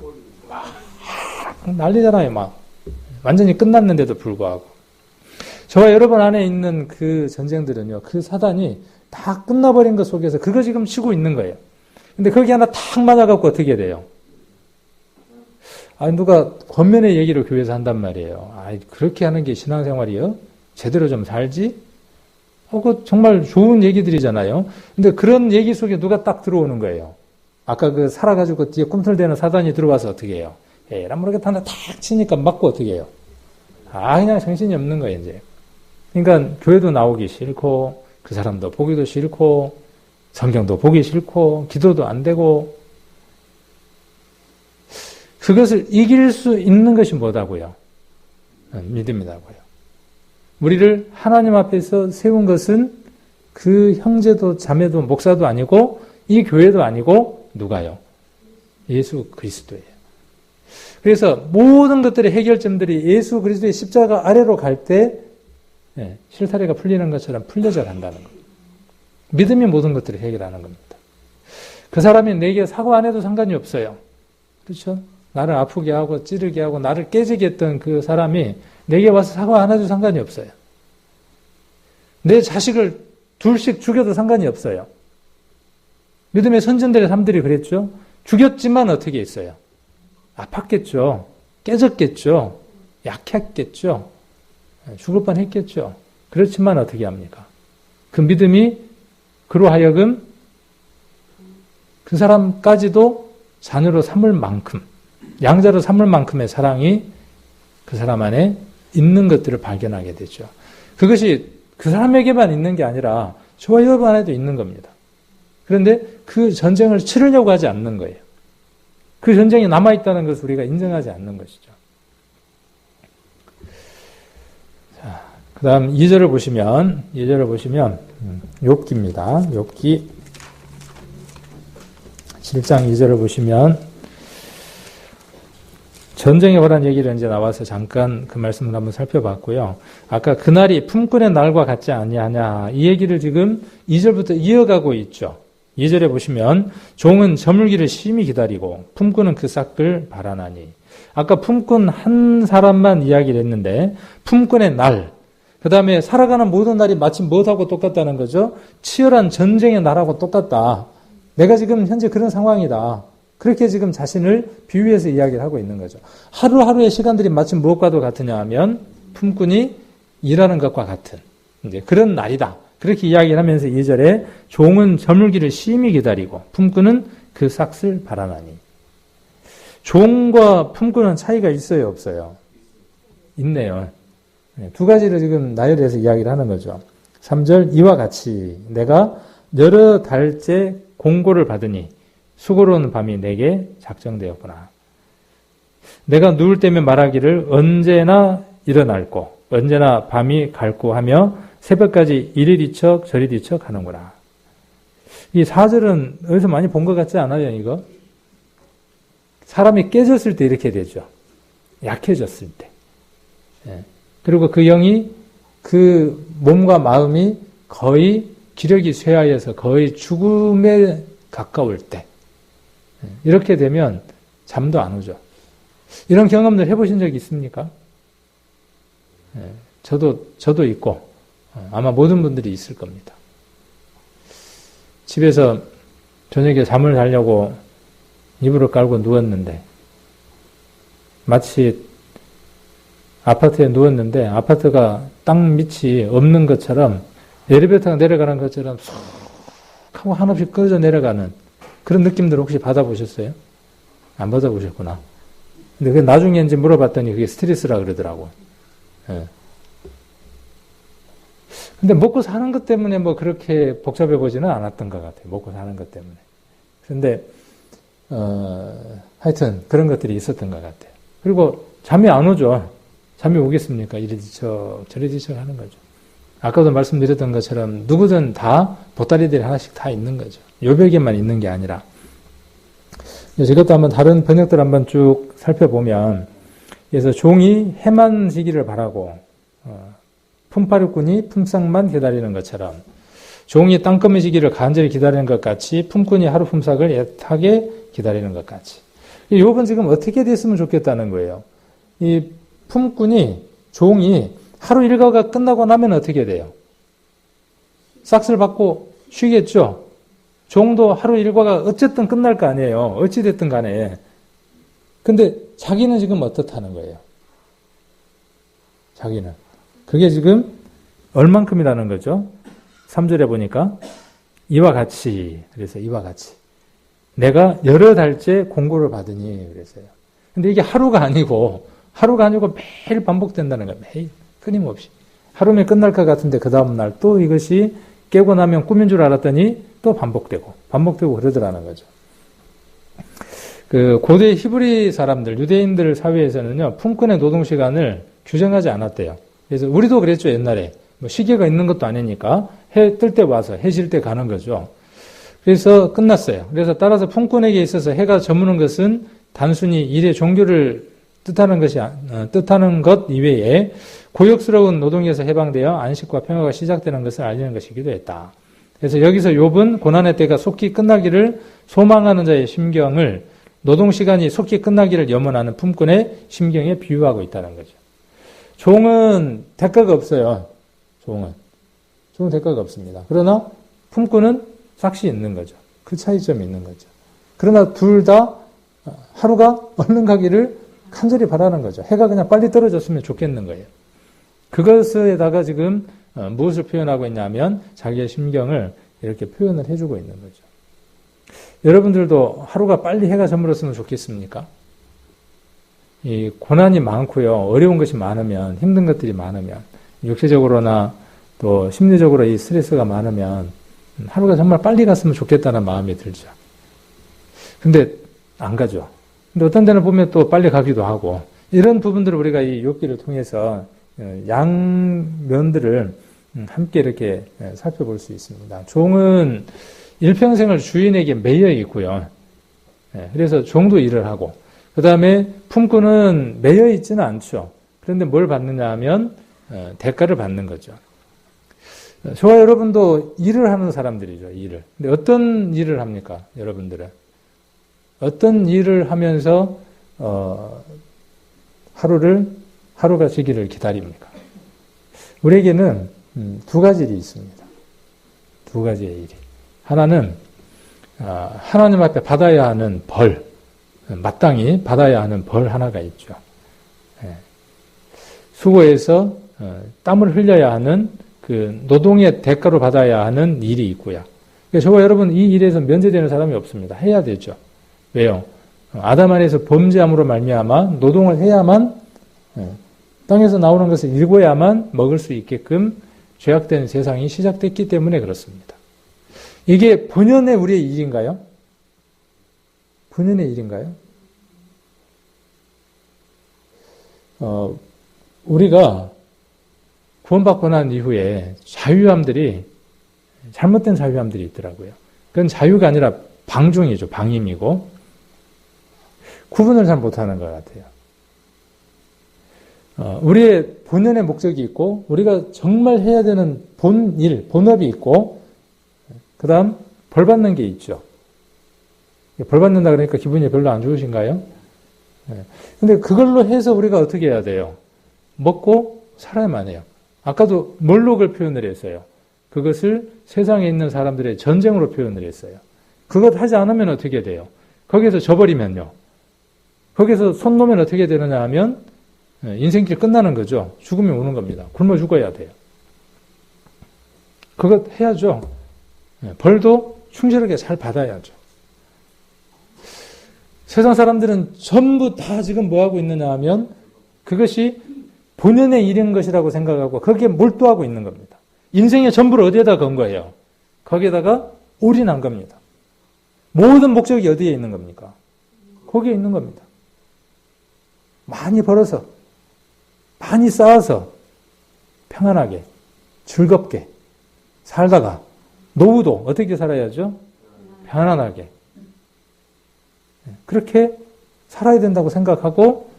막 난리잖아요, 막. 완전히 끝났는데도 불구하고. 저와 여러분 안에 있는 그 전쟁들은요, 그 사단이 다 끝나버린 것 속에서 그거 지금 치고 있는 거예요. 근데 거기 하나 탁 맞아갖고 어떻게 돼요? 누가 권면의 얘기를 교회에서 한단 말이에요. 그렇게 하는 게 신앙생활이요? 제대로 좀 살지? 그거 정말 좋은 얘기들이잖아요. 근데 그런 얘기 속에 누가 딱 들어오는 거예요. 아까 그 살아가지고 뒤에 꿈틀대는 사단이 들어와서 어떻게 해요? 에란 모르겠다 하나 탁 치니까 맞고 어떻게 해요? 그냥 정신이 없는 거예요, 이제. 그러니까 교회도 나오기 싫고, 그 사람도 보기도 싫고, 성경도 보기 싫고, 기도도 안 되고, 그것을 이길 수 있는 것이 뭐다고요? 믿음이라고요. 우리를 하나님 앞에서 세운 것은 그 형제도 자매도 목사도 아니고 이 교회도 아니고 누가요? 예수 그리스도예요. 그래서 모든 것들의 해결점들이 예수 그리스도의 십자가 아래로 갈 때 실타래가 풀리는 것처럼 풀려져 간다는 겁니다. 믿음이 모든 것들을 해결하는 겁니다. 그 사람이 내게 사과 안 해도 상관이 없어요. 그렇죠? 나를 아프게 하고 찌르게 하고 나를 깨지게 했던 그 사람이 내게 와서 사과 안 해도 상관이 없어요. 내 자식을 둘씩 죽여도 상관이 없어요. 믿음의 선진들의 삶들이 그랬죠. 죽였지만 어떻게 했어요? 아팠겠죠. 깨졌겠죠. 약했겠죠. 죽을 뻔했겠죠. 그렇지만 어떻게 합니까? 그 믿음이 그로 하여금 그 사람까지도 자녀로 삼을 만큼, 양자로 삼을 만큼의 사랑이 그 사람 안에 있는 것들을 발견하게 되죠. 그것이 그 사람에게만 있는 게 아니라 저와 여러분 안에도 있는 겁니다. 그런데 그 전쟁을 치르려고 하지 않는 거예요. 그 전쟁이 남아있다는 것을 우리가 인정하지 않는 것이죠. 자, 그 다음 2절을 보시면, 욥기입니다. 욥기 7장 2절을 보시면, 전쟁에 관한 얘기를 이제 나와서 잠깐 그 말씀을 한번 살펴봤고요. 아까 그날이 품꾼의 날과 같지 아니하냐, 이 얘기를 지금 2절부터 이어가고 있죠. 2절에 보시면 종은 저물기를 심히 기다리고 품꾼은 그 싹을 바라나니. 아까 품꾼 한 사람만 이야기를 했는데 품꾼의 날, 그 다음에 살아가는 모든 날이 마치 무엇하고 똑같다는 거죠? 치열한 전쟁의 날하고 똑같다. 내가 지금 현재 그런 상황이다. 그렇게 지금 자신을 비유해서 이야기를 하고 있는 거죠. 하루하루의 시간들이 마치 무엇과도 같으냐 하면 품꾼이 일하는 것과 같은 이제 그런 날이다. 그렇게 이야기를 하면서 2절에 종은 저물기를 심히 기다리고 품꾼은 그 싹을 바라나니. 종과 품꾼은 차이가 있어요, 없어요? 있네요. 두 가지를 지금 나열해서 이야기를 하는 거죠. 3절 이와 같이 내가 여러 달째 공고를 받으니 수고로운 밤이 내게 작정되었구나. 내가 누울 때면 말하기를 언제나 일어날고 언제나 밤이 갈고 하며 새벽까지 이리 뒤척 저리 뒤척 하는구나. 이 4절은 어디서 많이 본 것 같지 않아요, 이거? 사람이 깨졌을 때 이렇게 되죠. 약해졌을 때. 그리고 그 영이 그 몸과 마음이 거의 기력이 쇠하여서 거의 죽음에 가까울 때. 이렇게 되면 잠도 안 오죠. 이런 경험들 해보신 적 있습니까? 저도 있고 아마 모든 분들이 있을 겁니다. 집에서 저녁에 잠을 자려고 이불을 깔고 누웠는데 마치 아파트에 누웠는데 아파트가 땅 밑이 없는 것처럼 엘리베이터가 내려가는 것처럼 쑥 하고 한없이 꺼져 내려가는 그런 느낌들 혹시 받아보셨어요? 안 받아보셨구나. 근데 그 나중에 이제 물어봤더니 그게 스트레스라 그러더라고. 근데 먹고 사는 것 때문에 뭐 그렇게 복잡해 보지는 않았던 것 같아요. 먹고 사는 것 때문에. 그런데 하여튼 그런 것들이 있었던 것 같아요. 그리고 잠이 안 오죠. 잠이 오겠습니까? 이리 뒤척 저리 뒤척 하는 거죠. 아까도 말씀드렸던 것처럼 누구든 다 보따리들이 하나씩 다 있는 거죠. 욥에게만 있는 게 아니라. 이것도 한번 다른 번역들 한번 쭉 살펴보면, 그래서 종이 해만 지기를 바라고 품파류꾼이 품삯만 기다리는 것처럼 종이 땅거미지기를 간절히 기다리는 것 같이 품꾼이 하루 품삯을 애타게 기다리는 것 같이. 욥은 지금 어떻게 됐으면 좋겠다는 거예요. 이 품꾼이 종이 하루 일과가 끝나고 나면 어떻게 돼요? 싹쓸 받고 쉬겠죠? 종도 하루 일과가 어쨌든 끝날 거 아니에요. 어찌됐든 간에. 근데 자기는 지금 어떻다는 거예요? 자기는. 그게 지금 얼만큼이라는 거죠? 3절에 보니까 이와 같이, 그래서 이와 같이 내가 여러 달째 공고를 받으니 그랬어요. 근데 이게 하루가 아니고 매일 반복된다는 거예요. 매일 끊임없이. 하루면 끝날 것 같은데 그 다음날 또 이것이 깨고 나면 꿈인 줄 알았더니 또 반복되고 그러더라는 거죠. 그 고대 히브리 사람들, 유대인들 사회에서는요, 품꾼의 노동 시간을 규정하지 않았대요. 그래서 우리도 그랬죠, 옛날에. 뭐 시계가 있는 것도 아니니까 해 뜰 때 와서 해 질 때 가는 거죠. 그래서 끝났어요. 그래서 따라서 품꾼에게 있어서 해가 저무는 것은 단순히 일의 종교를 뜻하는 것 이외에 고역스러운 노동에서 해방되어 안식과 평화가 시작되는 것을 알리는 것이기도 했다. 그래서 여기서 욥은 고난의 때가 속히 끝나기를 소망하는 자의 심경을 노동시간이 속히 끝나기를 염원하는 품꾼의 심경에 비유하고 있다는 거죠. 종은 대가가 없어요. 종은 대가가 없습니다. 그러나 품꾼은 싹시 있는 거죠. 그 차이점이 있는 거죠. 그러나 둘 다 하루가 얼른 가기를 간절히 바라는 거죠. 해가 그냥 빨리 떨어졌으면 좋겠는 거예요. 그것에다가 지금 무엇을 표현하고 있냐면 자기의 심경을 이렇게 표현을 해주고 있는 거죠. 여러분들도 하루가 빨리 해가 저물었으면 좋겠습니까? 이 고난이 많고요. 어려운 것이 많으면, 힘든 것들이 많으면, 육체적으로나 또 심리적으로 이 스트레스가 많으면 하루가 정말 빨리 갔으면 좋겠다는 마음이 들죠. 근데 안 가죠. 근데 어떤 데는 보면 또 빨리 가기도 하고, 이런 부분들을 우리가 이 욥기를 통해서 양면들을 함께 이렇게 살펴볼 수 있습니다. 종은 일평생을 주인에게 매여 있고요. 그래서 종도 일을 하고, 그 다음에 품꾼은 매여 있지는 않죠. 그런데 뭘 받느냐 하면 대가를 받는 거죠. 저와 여러분도 일을 하는 사람들이죠. 일을. 근데 어떤 일을 합니까? 여러분들은 어떤 일을 하면서 하루가 지기를 기다립니까? 우리에게는 두 가지 일이 있습니다. 두 가지의 일이. 하나는 하나님 앞에 받아야 하는 벌, 마땅히 받아야 하는 벌 하나가 있죠. 수고해서 땀을 흘려야 하는 그 노동의 대가로 받아야 하는 일이 있고요. 그러니까 저와 여러분 이 일에서 면제되는 사람이 없습니다. 해야 되죠. 왜요? 아담 안에서 범죄함으로 말미암아 노동을 해야만, 땅에서 나오는 것을 읽어야만 먹을 수 있게끔 죄악된 세상이 시작됐기 때문에 그렇습니다. 이게 본연의 우리의 일인가요? 본연의 일인가요? 우리가 구원받고 난 이후에 잘못된 자유함들이 있더라고요. 그건 자유가 아니라 방종이죠. 방임이고 구분을 잘 못하는 것 같아요. 우리의 본연의 목적이 있고 우리가 정말 해야 되는 본일, 본업이 있고 그 다음 벌 받는 게 있죠. 벌 받는다 그러니까 기분이 별로 안 좋으신가요? 근데 그걸로 해서 우리가 어떻게 해야 돼요? 먹고 살아야만 해요. 아까도 몰록을 표현을 했어요. 그것을 세상에 있는 사람들의 전쟁으로 표현을 했어요. 그것 하지 않으면 어떻게 돼요? 거기에서 져버리면요. 거기에서 손 놓으면 어떻게 되느냐 하면 인생길 끝나는 거죠. 죽음이 오는 겁니다. 굶어 죽어야 돼요. 그것 해야죠. 벌도 충실하게 잘 받아야죠. 세상 사람들은 전부 다 지금 뭐 하고 있느냐 하면 그것이 본연의 일인 것이라고 생각하고 거기에 몰두하고 있는 겁니다. 인생의 전부를 어디에다 건 거예요? 거기에다가 올인한 겁니다. 모든 목적이 어디에 있는 겁니까? 거기에 있는 겁니다. 많이 벌어서, 많이 쌓아서 평안하게, 즐겁게 살다가 노후도 어떻게 살아야죠? 편안하게. 그렇게 살아야 된다고 생각하고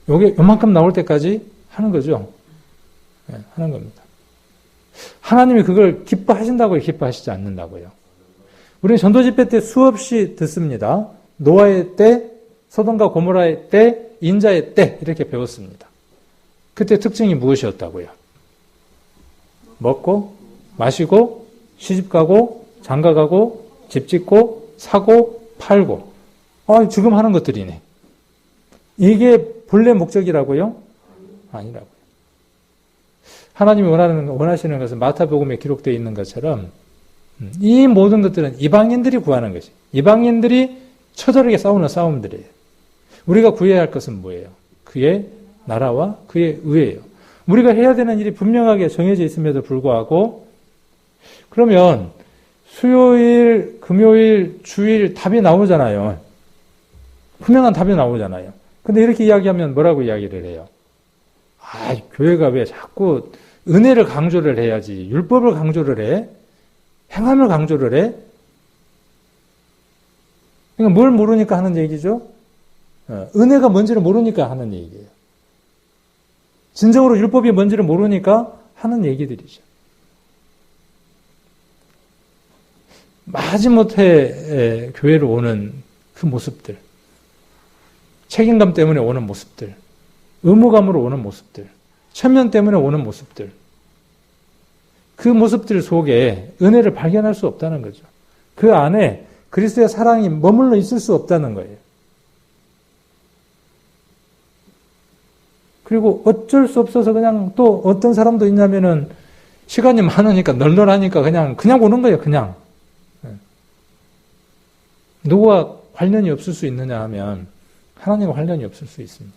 요만큼 나올 때까지 하는 거죠. 하는 겁니다. 하나님이 그걸 기뻐하신다고요? 기뻐하시지 않는다고요? 우리는 전도 집회 때 수없이 듣습니다. 노아의 때, 소돔과 고모라의 때, 인자의 때 이렇게 배웠습니다. 그때 특징이 무엇이었다고요? 먹고, 마시고, 시집가고, 장가가고, 집 짓고, 사고, 팔고. 지금 하는 것들이네. 이게 본래 목적이라고요? 아니라고요. 하나님이 원하시는 것은 마태복음에 기록되어 있는 것처럼 이 모든 것들은 이방인들이 구하는 것이. 이방인들이 처절하게 싸우는 싸움들이에요. 우리가 구해야 할 것은 뭐예요? 그의 나라와 그의 의예요. 우리가 해야 되는 일이 분명하게 정해져 있음에도 불구하고 그러면 수요일, 금요일, 주일 답이 나오잖아요. 분명한 답이 나오잖아요. 근데 이렇게 이야기하면 뭐라고 이야기를 해요? 교회가 왜 자꾸 은혜를 강조를 해야지 율법을 강조를 해? 행함을 강조를 해? 그러니까 뭘 모르니까 하는 얘기죠? 은혜가 뭔지를 모르니까 하는 얘기예요. 진정으로 율법이 뭔지를 모르니까 하는 얘기들이죠. 마지못해 교회로 오는 그 모습들, 책임감 때문에 오는 모습들, 의무감으로 오는 모습들, 천면 때문에 오는 모습들, 그 모습들 속에 은혜를 발견할 수 없다는 거죠. 그 안에 그리스도의 사랑이 머물러 있을 수 없다는 거예요. 그리고 어쩔 수 없어서 그냥 또 어떤 사람도 있냐면은 시간이 많으니까 널널하니까 그냥 오는 거예요. 그냥. 누구와 관련이 없을 수 있느냐 하면 하나님과 관련이 없을 수 있습니다.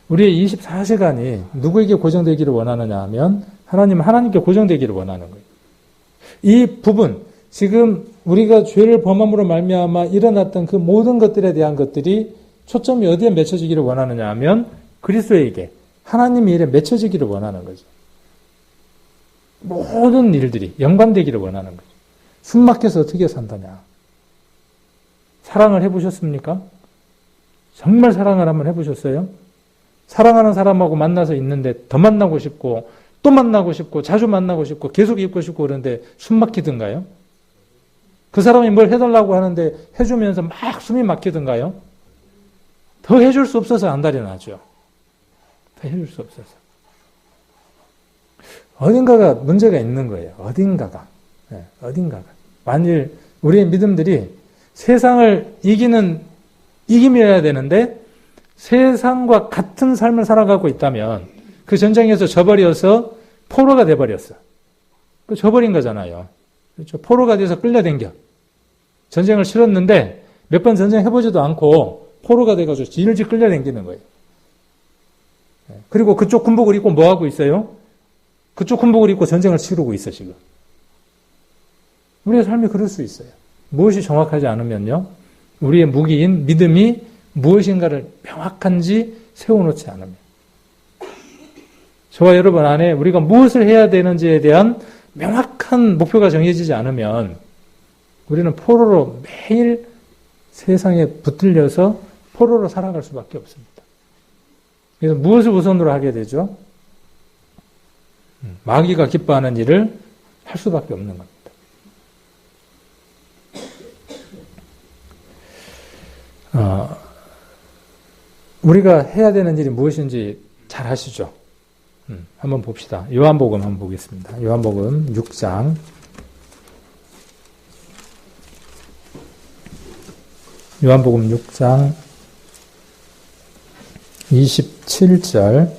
우리의 24시간이 누구에게 고정되기를 원하느냐 하면 하나님은 하나님께 고정되기를 원하는 거예요. 이 부분, 지금 우리가 죄를 범함으로 말미암아 일어났던 그 모든 것들에 대한 것들이 초점이 어디에 맺혀지기를 원하느냐 하면 그리스도에게 하나님의 일에 맺혀지기를 원하는 거죠. 모든 일들이 연관되기를 원하는 거죠. 숨막혀서 어떻게 산다냐. 사랑을 해보셨습니까? 정말 사랑을 한번 해보셨어요? 사랑하는 사람하고 만나서 있는데 더 만나고 싶고 또 만나고 싶고 자주 만나고 싶고 계속 있고 싶고 그런데 숨 막히던가요? 그 사람이 뭘 해달라고 하는데 해주면서 막 숨이 막히던가요? 더 해줄 수 없어서 안달이 나죠. 더 해줄 수 없어서. 어딘가가 문제가 있는 거예요. 어딘가가. 만일 우리의 믿음들이 세상을 이기며야 되는데 세상과 같은 삶을 살아가고 있다면 그 전쟁에서 져버려서 포로가 돼버렸어. 그 져버린 거잖아요. 그렇죠? 포로가 돼서 끌려댕겨. 전쟁을 치렀는데 몇 번 전쟁 해보지도 않고 포로가 돼가지고 질질 끌려댕기는 거예요. 그리고 그쪽 군복을 입고 뭐 하고 있어요? 그쪽 군복을 입고 전쟁을 치르고 있어 지금. 우리의 삶이 그럴 수 있어요. 무엇이 정확하지 않으면요. 우리의 무기인 믿음이 무엇인가를 명확한지 세워놓지 않으면. 저와 여러분 안에 우리가 무엇을 해야 되는지에 대한 명확한 목표가 정해지지 않으면 우리는 포로로 매일 세상에 붙들려서 포로로 살아갈 수밖에 없습니다. 그래서 무엇을 우선으로 하게 되죠? 마귀가 기뻐하는 일을 할 수밖에 없는 겁니다. 우리가 해야 되는 일이 무엇인지 잘 아시죠? 한번 봅시다. 요한복음 한번 보겠습니다. 요한복음 6장. 요한복음 6장 27절.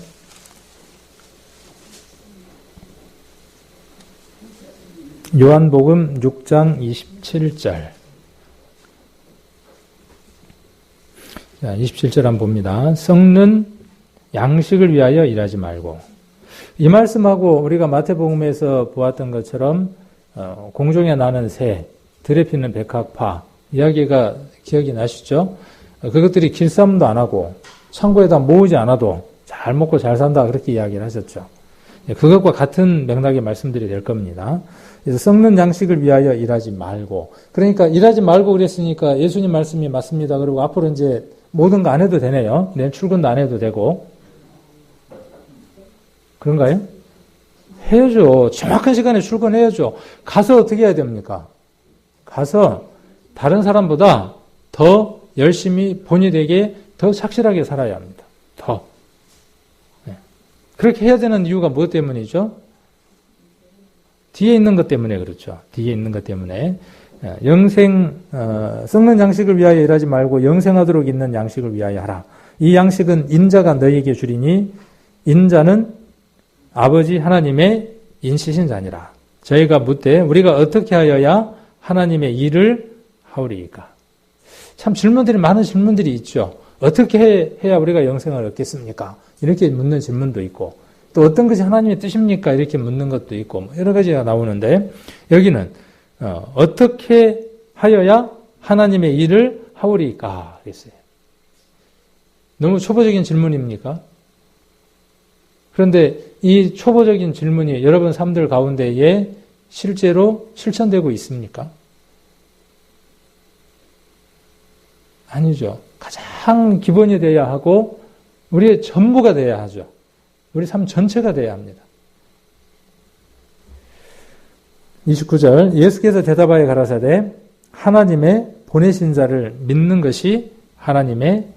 요한복음 6장 27절. 자, 27절 한번 봅니다. 썩는 양식을 위하여 일하지 말고. 이 말씀하고 우리가 마태복음에서 보았던 것처럼 공중에 나는 새, 들에 피는 백합화 이야기가 기억이 나시죠? 그것들이 길쌈도 안 하고 창고에다 모으지 않아도 잘 먹고 잘 산다 그렇게 이야기를 하셨죠. 그것과 같은 맥락의 말씀들이 될 겁니다. 그래서 썩는 양식을 위하여 일하지 말고. 그러니까 일하지 말고 그랬으니까 예수님 말씀이 맞습니다. 그리고 앞으로 이제 모든 거 안 해도 되네요. 내일 출근도 안 해도 되고. 그런가요? 해야죠. 정확한 시간에 출근해야죠. 가서 어떻게 해야 됩니까? 가서 다른 사람보다 더 열심히 본의 되게 더 착실하게 살아야 합니다. 더. 그렇게 해야 되는 이유가 무엇 때문이죠? 뒤에 있는 것 때문에 그렇죠. 뒤에 있는 것 때문에. 썩는 양식을 위하여 일하지 말고 영생하도록 있는 양식을 위하여 하라. 이 양식은 인자가 너희에게 주리니 인자는 아버지 하나님의 인치신 자니라. 저희가 묻되 우리가 어떻게 하여야 하나님의 일을 하오리이까. 참 많은 질문들이 있죠. 어떻게 해야 우리가 영생을 얻겠습니까? 이렇게 묻는 질문도 있고, 또 어떤 것이 하나님의 뜻입니까? 이렇게 묻는 것도 있고, 여러 가지가 나오는데, 여기는 어떻게 하여야 하나님의 일을 하오리이까? 그랬어요. 너무 초보적인 질문입니까? 그런데 이 초보적인 질문이 여러분 삶들 가운데에 실제로 실천되고 있습니까? 아니죠. 가장 기본이 돼야 하고 우리의 전부가 돼야 하죠. 우리 삶 전체가 돼야 합니다. 29절 예수께서 대답하여 가라사대 하나님의 보내신 자를 믿는 것이 하나님의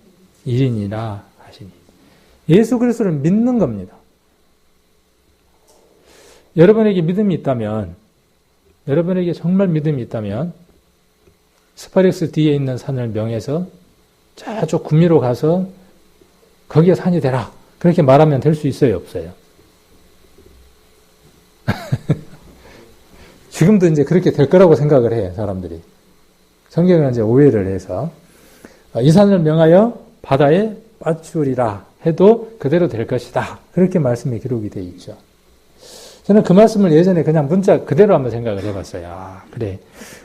일이니라 하시니. 예수 그리스도를 믿는 겁니다. 여러분에게 믿음이 있다면, 여러분에게 정말 믿음이 있다면 스파렉스 뒤에 있는 산을 명해서 저쪽 구미로 가서 거기에 산이 되라. 그렇게 말하면 될 수 있어요, 없어요? 지금도 이제 그렇게 될 거라고 생각을 해요, 사람들이. 성경은 이제 오해를 해서 이 산을 명하여 바다에 빠뜨리라 해도 그대로 될 것이다. 그렇게 말씀이 기록이 되어 있죠. 저는 그 말씀을 예전에 그냥 문자 그대로 한번 생각을 해봤어요. 아, 그래.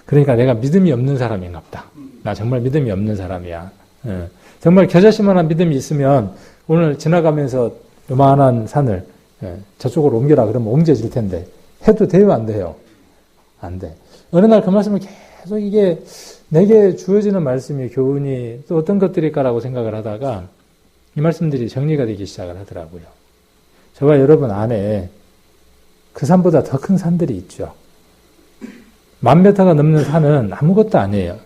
그러니까 내가 믿음이 없는 사람인가 보다. 나 정말 믿음이 없는 사람이야. 정말 겨자씨만한 믿음이 있으면 오늘 지나가면서 요만한 산을 저쪽으로 옮겨라 그러면 옮겨질 텐데 해도 돼요, 안 돼요? 안 돼. 어느 날 그 말씀을 계속 이게 내게 주어지는 말씀이 교훈이 또 어떤 것들일까라고 생각을 하다가 이 말씀들이 정리가 되기 시작을 하더라고요. 저와 여러분 안에 그 산보다 더 큰 산들이 있죠. 10,000m가 넘는 산은 아무것도 아니에요.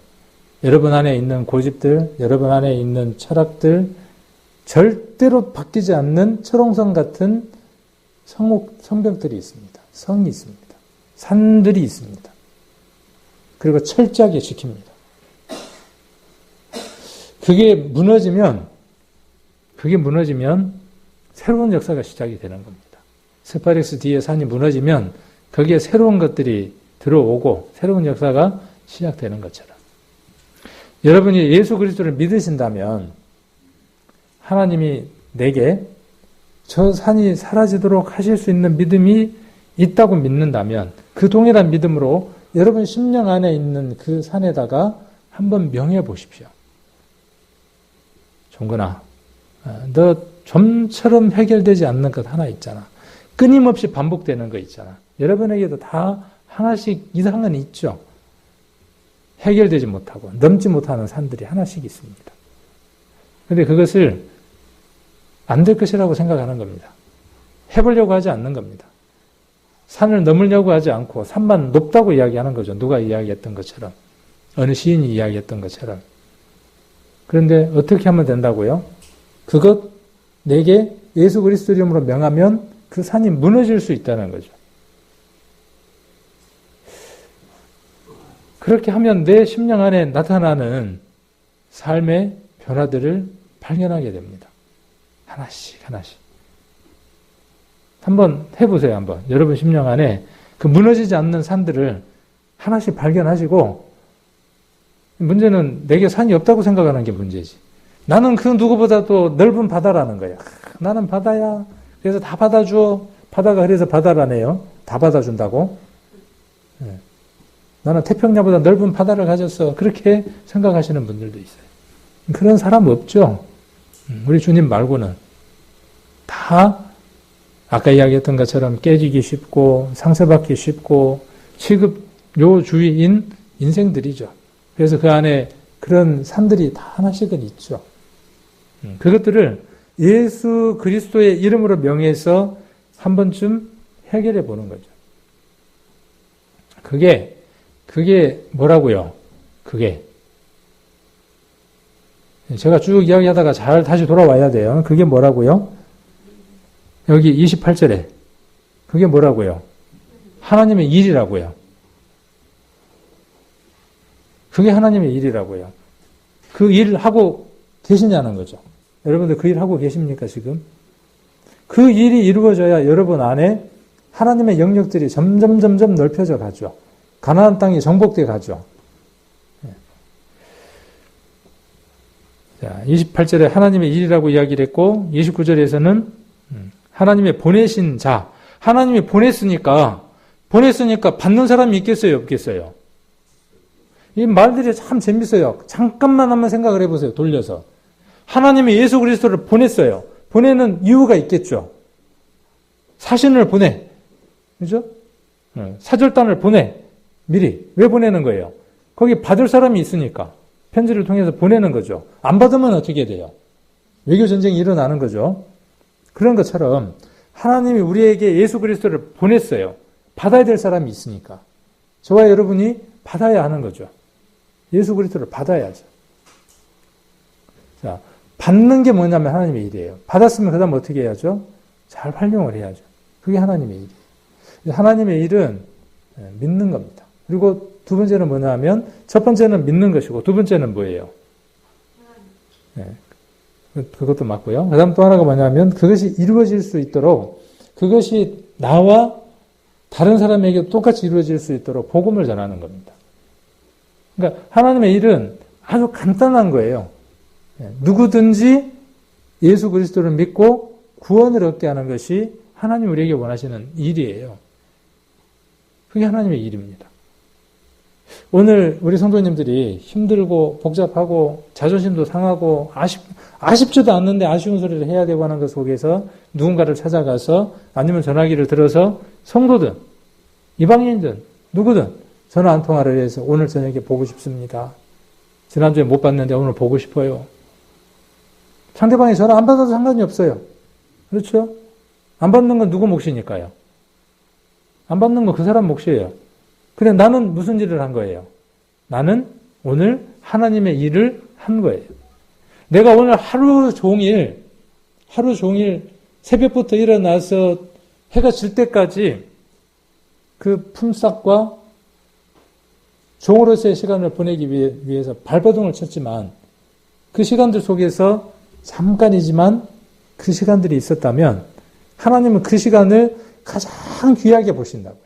여러분 안에 있는 고집들, 여러분 안에 있는 철학들, 절대로 바뀌지 않는 철옹성 같은 성벽들이 있습니다. 성이 있습니다. 산들이 있습니다. 그리고 철저하게 지킵니다. 그게 무너지면 새로운 역사가 시작이 되는 겁니다. 스파렉스 뒤에 산이 무너지면 거기에 새로운 것들이 들어오고 새로운 역사가 시작되는 것처럼. 여러분이 예수 그리스도를 믿으신다면 하나님이 내게 저 산이 사라지도록 하실 수 있는 믿음이 있다고 믿는다면 그 동일한 믿음으로 여러분 심령 안에 있는 그 산에다가 한번 명해 보십시오. 종근아, 너 좀처럼 해결되지 않는 것 하나 있잖아. 끊임없이 반복되는 거 있잖아. 여러분에게도 다 하나씩 이상은 있죠. 해결되지 못하고 넘지 못하는 산들이 하나씩 있습니다. 그런데 그것을 안 될 것이라고 생각하는 겁니다. 해보려고 하지 않는 겁니다. 산을 넘으려고 하지 않고 산만 높다고 이야기하는 거죠. 누가 이야기했던 것처럼. 어느 시인이 이야기했던 것처럼. 그런데 어떻게 하면 된다고요? 그것 내게 예수 그리스도 이름으로 명하면 그 산이 무너질 수 있다는 거죠. 그렇게 하면 내 심령 안에 나타나는 삶의 변화들을 발견하게 됩니다. 하나씩 하나씩. 한번 해보세요. 한번. 여러분 심령 안에 그 무너지지 않는 산들을 하나씩 발견하시고, 문제는 내게 산이 없다고 생각하는 게 문제지. 나는 그 누구보다도 넓은 바다라는 거야. 나는 바다야. 그래서 다 받아줘. 바다가 그래서 바다라네요. 다 받아준다고. 나는 태평양보다 넓은 바다를 가졌어. 그렇게 생각하시는 분들도 있어요. 그런 사람 없죠. 우리 주님 말고는 다 아까 이야기했던 것처럼 깨지기 쉽고 상처받기 쉽고 취급요주의인 인생들이죠. 그래서 그 안에 그런 산들이 다 하나씩은 있죠. 그것들을 예수 그리스도의 이름으로 명해서 한 번쯤 해결해 보는 거죠. 그게 뭐라고요? 그게 제가 쭉 이야기하다가 잘 다시 돌아와야 돼요. 그게 뭐라고요? 여기 28절에 그게 뭐라고요? 하나님의 일이라고요. 그게 하나님의 일이라고요. 그 일을 하고 계시냐는 거죠. 여러분들 그 일 하고 계십니까, 지금? 그 일이 이루어져야 여러분 안에 하나님의 영역들이 점점 넓혀져 가죠. 가나안 땅이 정복돼 가죠. 자, 28절에 하나님의 일이라고 이야기를 했고 29절에서는 하나님의 보내신 자, 하나님이 보냈으니까 받는 사람이 있겠어요, 없겠어요? 이 말들이 참 재밌어요. 잠깐만 한번 생각을 해보세요. 돌려서. 하나님이 예수 그리스도를 보냈어요. 보내는 이유가 있겠죠. 사신을 보내. 그죠? 사절단을 보내. 미리. 왜 보내는 거예요? 거기 받을 사람이 있으니까. 편지를 통해서 보내는 거죠. 안 받으면 어떻게 돼요? 외교전쟁이 일어나는 거죠. 그런 것처럼 하나님이 우리에게 예수 그리스도를 보냈어요. 받아야 될 사람이 있으니까. 저와 여러분이 받아야 하는 거죠. 예수 그리스도를 받아야죠. 자, 받는 게 뭐냐면 하나님의 일이에요. 받았으면 그 다음 어떻게 해야죠? 잘 활용을 해야죠. 그게 하나님의 일이에요. 하나님의 일은 믿는 겁니다. 그리고 두 번째는 뭐냐면 첫 번째는 믿는 것이고 두 번째는 뭐예요? 네, 그것도 맞고요. 그 다음 또 하나가 뭐냐면 그것이 이루어질 수 있도록 그것이 나와 다른 사람에게 똑같이 이루어질 수 있도록 복음을 전하는 겁니다. 그러니까 하나님의 일은 아주 간단한 거예요. 누구든지 예수 그리스도를 믿고 구원을 얻게 하는 것이 하나님 우리에게 원하시는 일이에요. 그게 하나님의 일입니다. 오늘 우리 성도님들이 힘들고 복잡하고 자존심도 상하고 아쉽지도 않는데 아쉬운 소리를 해야 되고 하는 것 속에서 누군가를 찾아가서 아니면 전화기를 들어서 성도든 이방인든 누구든 전화 한 통화를 해서 오늘 저녁에 보고 싶습니다. 지난주에 못 봤는데 오늘 보고 싶어요. 상대방이 전화 안 받아도 상관이 없어요. 그렇죠? 안 받는 건 누구 몫이니까요. 안 받는 건 그 사람 몫이에요. 근데 나는 무슨 일을 한 거예요? 나는 오늘 하나님의 일을 한 거예요. 내가 오늘 하루 종일 새벽부터 일어나서 해가 질 때까지 그 품삯과 종으로서의 시간을 보내기 위해서 발버둥을 쳤지만 그 시간들 속에서 잠깐이지만 그 시간들이 있었다면 하나님은 그 시간을 가장 귀하게 보신다고요.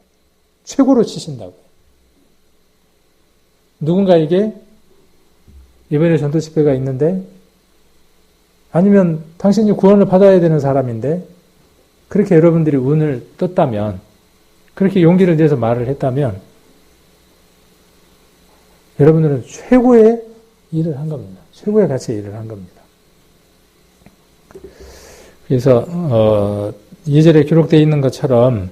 최고로 치신다고요. 누군가에게 이번에 전도 집회가 있는데 아니면 당신이 구원을 받아야 되는 사람인데 그렇게 여러분들이 운을 떴다면 그렇게 용기를 내서 말을 했다면 여러분들은 최고의 일을 한 겁니다. 최고의 가치의 일을 한 겁니다. 그래서 2절에 기록되어 있는 것처럼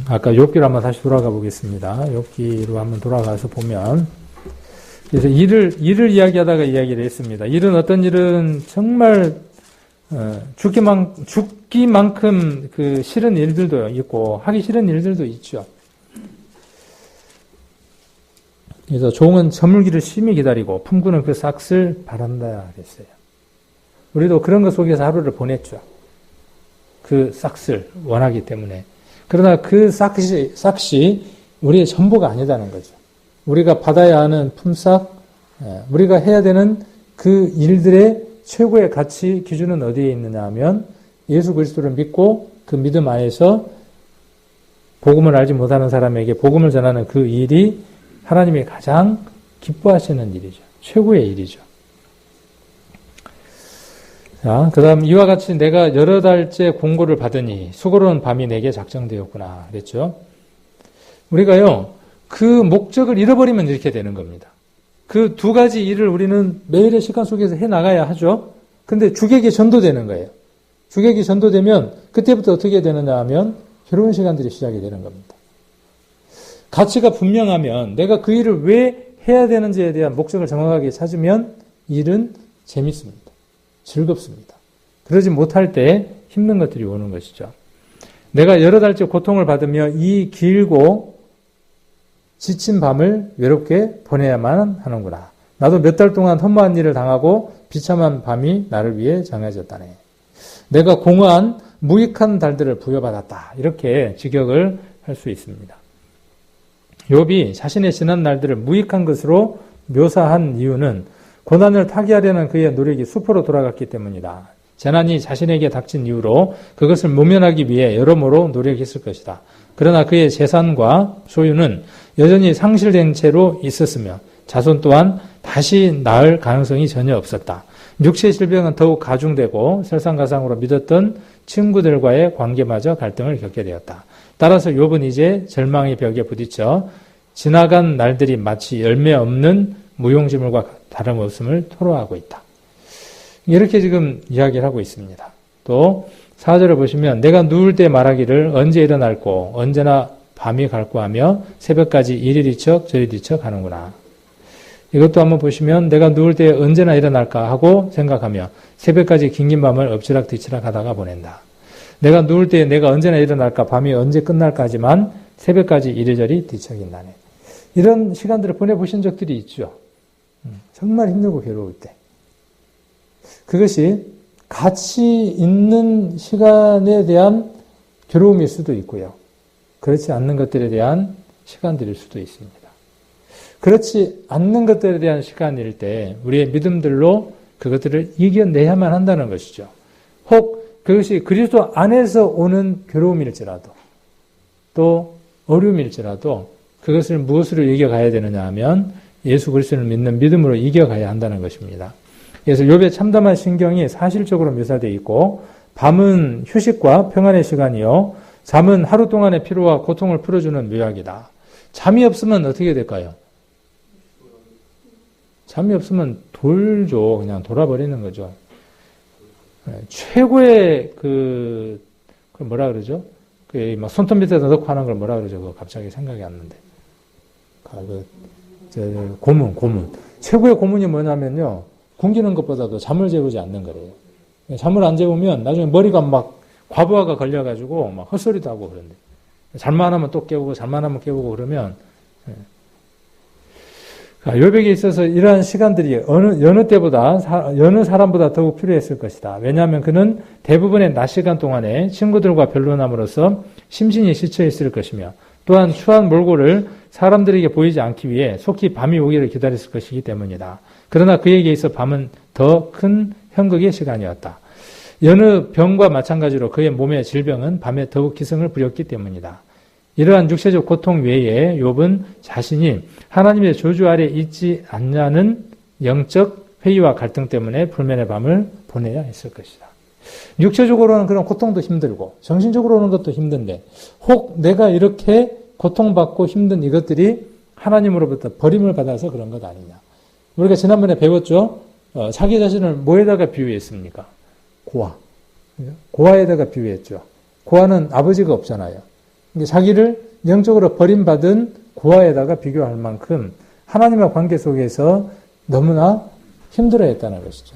아까 욥기로 한번 다시 돌아가 보겠습니다. 욥기로 한번 돌아가서 보면 그래서 일을 이야기하다가 이야기를 했습니다. 일은 어떤 일은 정말 죽기만큼 그 싫은 일들도 있고 하기 싫은 일들도 있죠. 그래서 종은 저물기를 심히 기다리고 품꾼은 그 싹을 바란다 그랬어요. 우리도 그런 것 속에서 하루를 보냈죠. 그 싹을 원하기 때문에. 그러나 그 싹이 우리의 전부가 아니다는 거죠. 우리가 받아야 하는 품삯, 우리가 해야 되는 그 일들의 최고의 가치 기준은 어디에 있느냐 하면 예수 그리스도를 믿고 그 믿음 안에서 복음을 알지 못하는 사람에게 복음을 전하는 그 일이 하나님이 가장 기뻐하시는 일이죠. 최고의 일이죠. 자, 그 다음 이와 같이 내가 여러 달째 공고를 받으니 수고로운 밤이 내게 작정되었구나 그랬죠. 우리가요 그 목적을 잃어버리면 이렇게 되는 겁니다. 그 두 가지 일을 우리는 매일의 시간 속에서 해나가야 하죠. 근데 주객이 전도되는 거예요. 주객이 전도되면 그때부터 어떻게 되느냐 하면 괴로운 시간들이 시작이 되는 겁니다. 가치가 분명하면 내가 그 일을 왜 해야 되는지에 대한 목적을 정확하게 찾으면 일은 재밌습니다. 즐겁습니다. 그러지 못할 때 힘든 것들이 오는 것이죠. 내가 여러 달째 고통을 받으며 이 길고 지친 밤을 외롭게 보내야만 하는구나. 나도 몇 달 동안 허무한 일을 당하고 비참한 밤이 나를 위해 정해졌다네. 내가 공허한 무익한 달들을 부여받았다. 이렇게 직역을 할 수 있습니다. 욥이 자신의 지난 날들을 무익한 것으로 묘사한 이유는 고난을 타개하려는 그의 노력이 수포로 돌아갔기 때문이다. 재난이 자신에게 닥친 이후로 그것을 모면하기 위해 여러모로 노력했을 것이다. 그러나 그의 재산과 소유는 여전히 상실된 채로 있었으며 자손 또한 다시 나을 가능성이 전혀 없었다. 육체 질병은 더욱 가중되고 설상가상으로 믿었던 친구들과의 관계마저 갈등을 겪게 되었다. 따라서 욥은 이제 절망의 벽에 부딪혀 지나간 날들이 마치 열매 없는 무용지물과 다름없음을 토로하고 있다. 이렇게 지금 이야기를 하고 있습니다. 또 4절을 보시면 내가 누울 때 말하기를 언제 일어날꼬 언제나 밤이 갈고하며 새벽까지 이리 뒤척 저리 뒤척 하는구나. 이것도 한번 보시면 내가 누울 때 언제나 일어날까 하고 생각하며 새벽까지 긴긴 밤을 엎치락 뒤치락 하다가 보낸다. 내가 누울 때 내가 언제나 일어날까 밤이 언제 끝날까 하지만 새벽까지 이리저리 뒤척인다네. 이런 시간들을 보내보신 적들이 있죠. 정말 힘들고 괴로울 때. 그것이 가치 있는 시간에 대한 괴로움일 수도 있고요. 그렇지 않는 것들에 대한 시간들일 수도 있습니다. 그렇지 않는 것들에 대한 시간일 때 우리의 믿음들로 그것들을 이겨내야만 한다는 것이죠. 혹 그것이 그리스도 안에서 오는 괴로움일지라도 또 어려움일지라도 그것을 무엇으로 이겨가야 되느냐 하면 예수 그리스도를 믿는 믿음으로 이겨가야 한다는 것입니다. 그래서 욥의 참담한 신경이 사실적으로 묘사되어 있고 밤은 휴식과 평안의 시간이요 잠은 하루 동안의 피로와 고통을 풀어주는 묘약이다. 잠이 없으면 어떻게 될까요? 잠이 없으면 돌죠. 그냥 돌아버리는 거죠. 최고의 그 뭐라 그러죠? 막 손톱 밑에다 넣고 하는 걸 뭐라 그러죠? 그거 갑자기 생각이 안 나는데. 고문. 최고의 고문이 뭐냐면요. 굶기는 것보다도 잠을 재우지 않는 거래요. 잠을 안 재우면 나중에 머리가 막 과부하가 걸려가지고 막 헛소리도 하고 그런데. 잘만 하면 또 깨우고 잘만 하면 깨우고 그러면 욥에게 있어서 이러한 시간들이 여느 때보다 여느 사람보다 더욱 필요했을 것이다. 왜냐하면 그는 대부분의 낮 시간 동안에 친구들과 변론함으로써 심신이 지쳐 있을 것이며 또한 추한 몰골을 사람들에게 보이지 않기 위해 속히 밤이 오기를 기다렸을 것이기 때문이다. 그러나 그에게 있어 밤은 더 큰 형극의 시간이었다. 여느 병과 마찬가지로 그의 몸의 질병은 밤에 더욱 기승을 부렸기 때문이다. 이러한 육체적 고통 외에 욥은 자신이 하나님의 저주 아래 있지 않냐는 영적 회의와 갈등 때문에 불면의 밤을 보내야 했을 것이다. 육체적으로는 그런 고통도 힘들고 정신적으로는 것도 힘든데 혹 내가 이렇게 고통받고 힘든 이것들이 하나님으로부터 버림을 받아서 그런 것 아니냐. 우리가 지난번에 배웠죠. 자기 자신을 뭐에다가 비유했습니까? 고아. 고아에다가 비유했죠. 고아는 아버지가 없잖아요. 자기를 영적으로 버림받은 고아에다가 비교할 만큼 하나님과 관계 속에서 너무나 힘들어했다는 것이죠.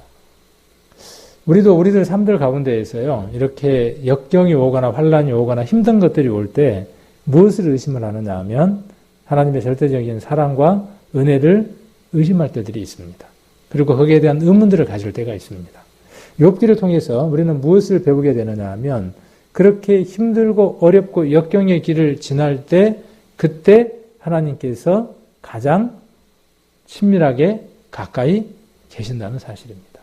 우리도 우리들 삶들 가운데에서요. 이렇게 역경이 오거나 환란이 오거나 힘든 것들이 올 때 무엇을 의심을 하느냐 하면 하나님의 절대적인 사랑과 은혜를 의심할 때들이 있습니다. 그리고 거기에 대한 의문들을 가질 때가 있습니다. 욥기를 통해서 우리는 무엇을 배우게 되느냐 하면 그렇게 힘들고 어렵고 역경의 길을 지날 때 그때 하나님께서 가장 친밀하게 가까이 계신다는 사실입니다.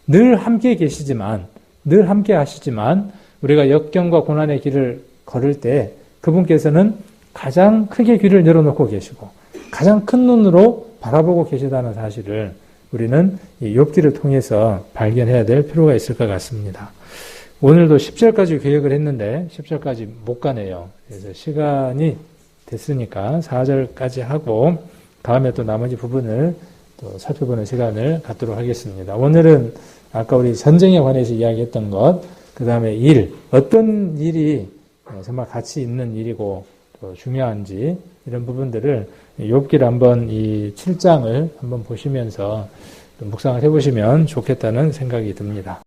늘 함께 계시지만 늘 함께 하시지만 우리가 역경과 고난의 길을 걸을 때 그분께서는 가장 크게 귀를 열어놓고 계시고 가장 큰 눈으로 바라보고 계시다는 사실을 우리는 이 욥기를 통해서 발견해야 될 필요가 있을 것 같습니다. 오늘도 10절까지 계획을 했는데 10절까지 못 가네요. 그래서 시간이 됐으니까 4절까지 하고 다음에 또 나머지 부분을 또 살펴보는 시간을 갖도록 하겠습니다. 오늘은 아까 우리 전쟁에 관해서 이야기했던 것, 그 다음에 일, 어떤 일이 정말 가치 있는 일이고 또 중요한지 이런 부분들을 욥기를 한번 이 7장을 한번 보시면서 묵상을 해보시면 좋겠다는 생각이 듭니다.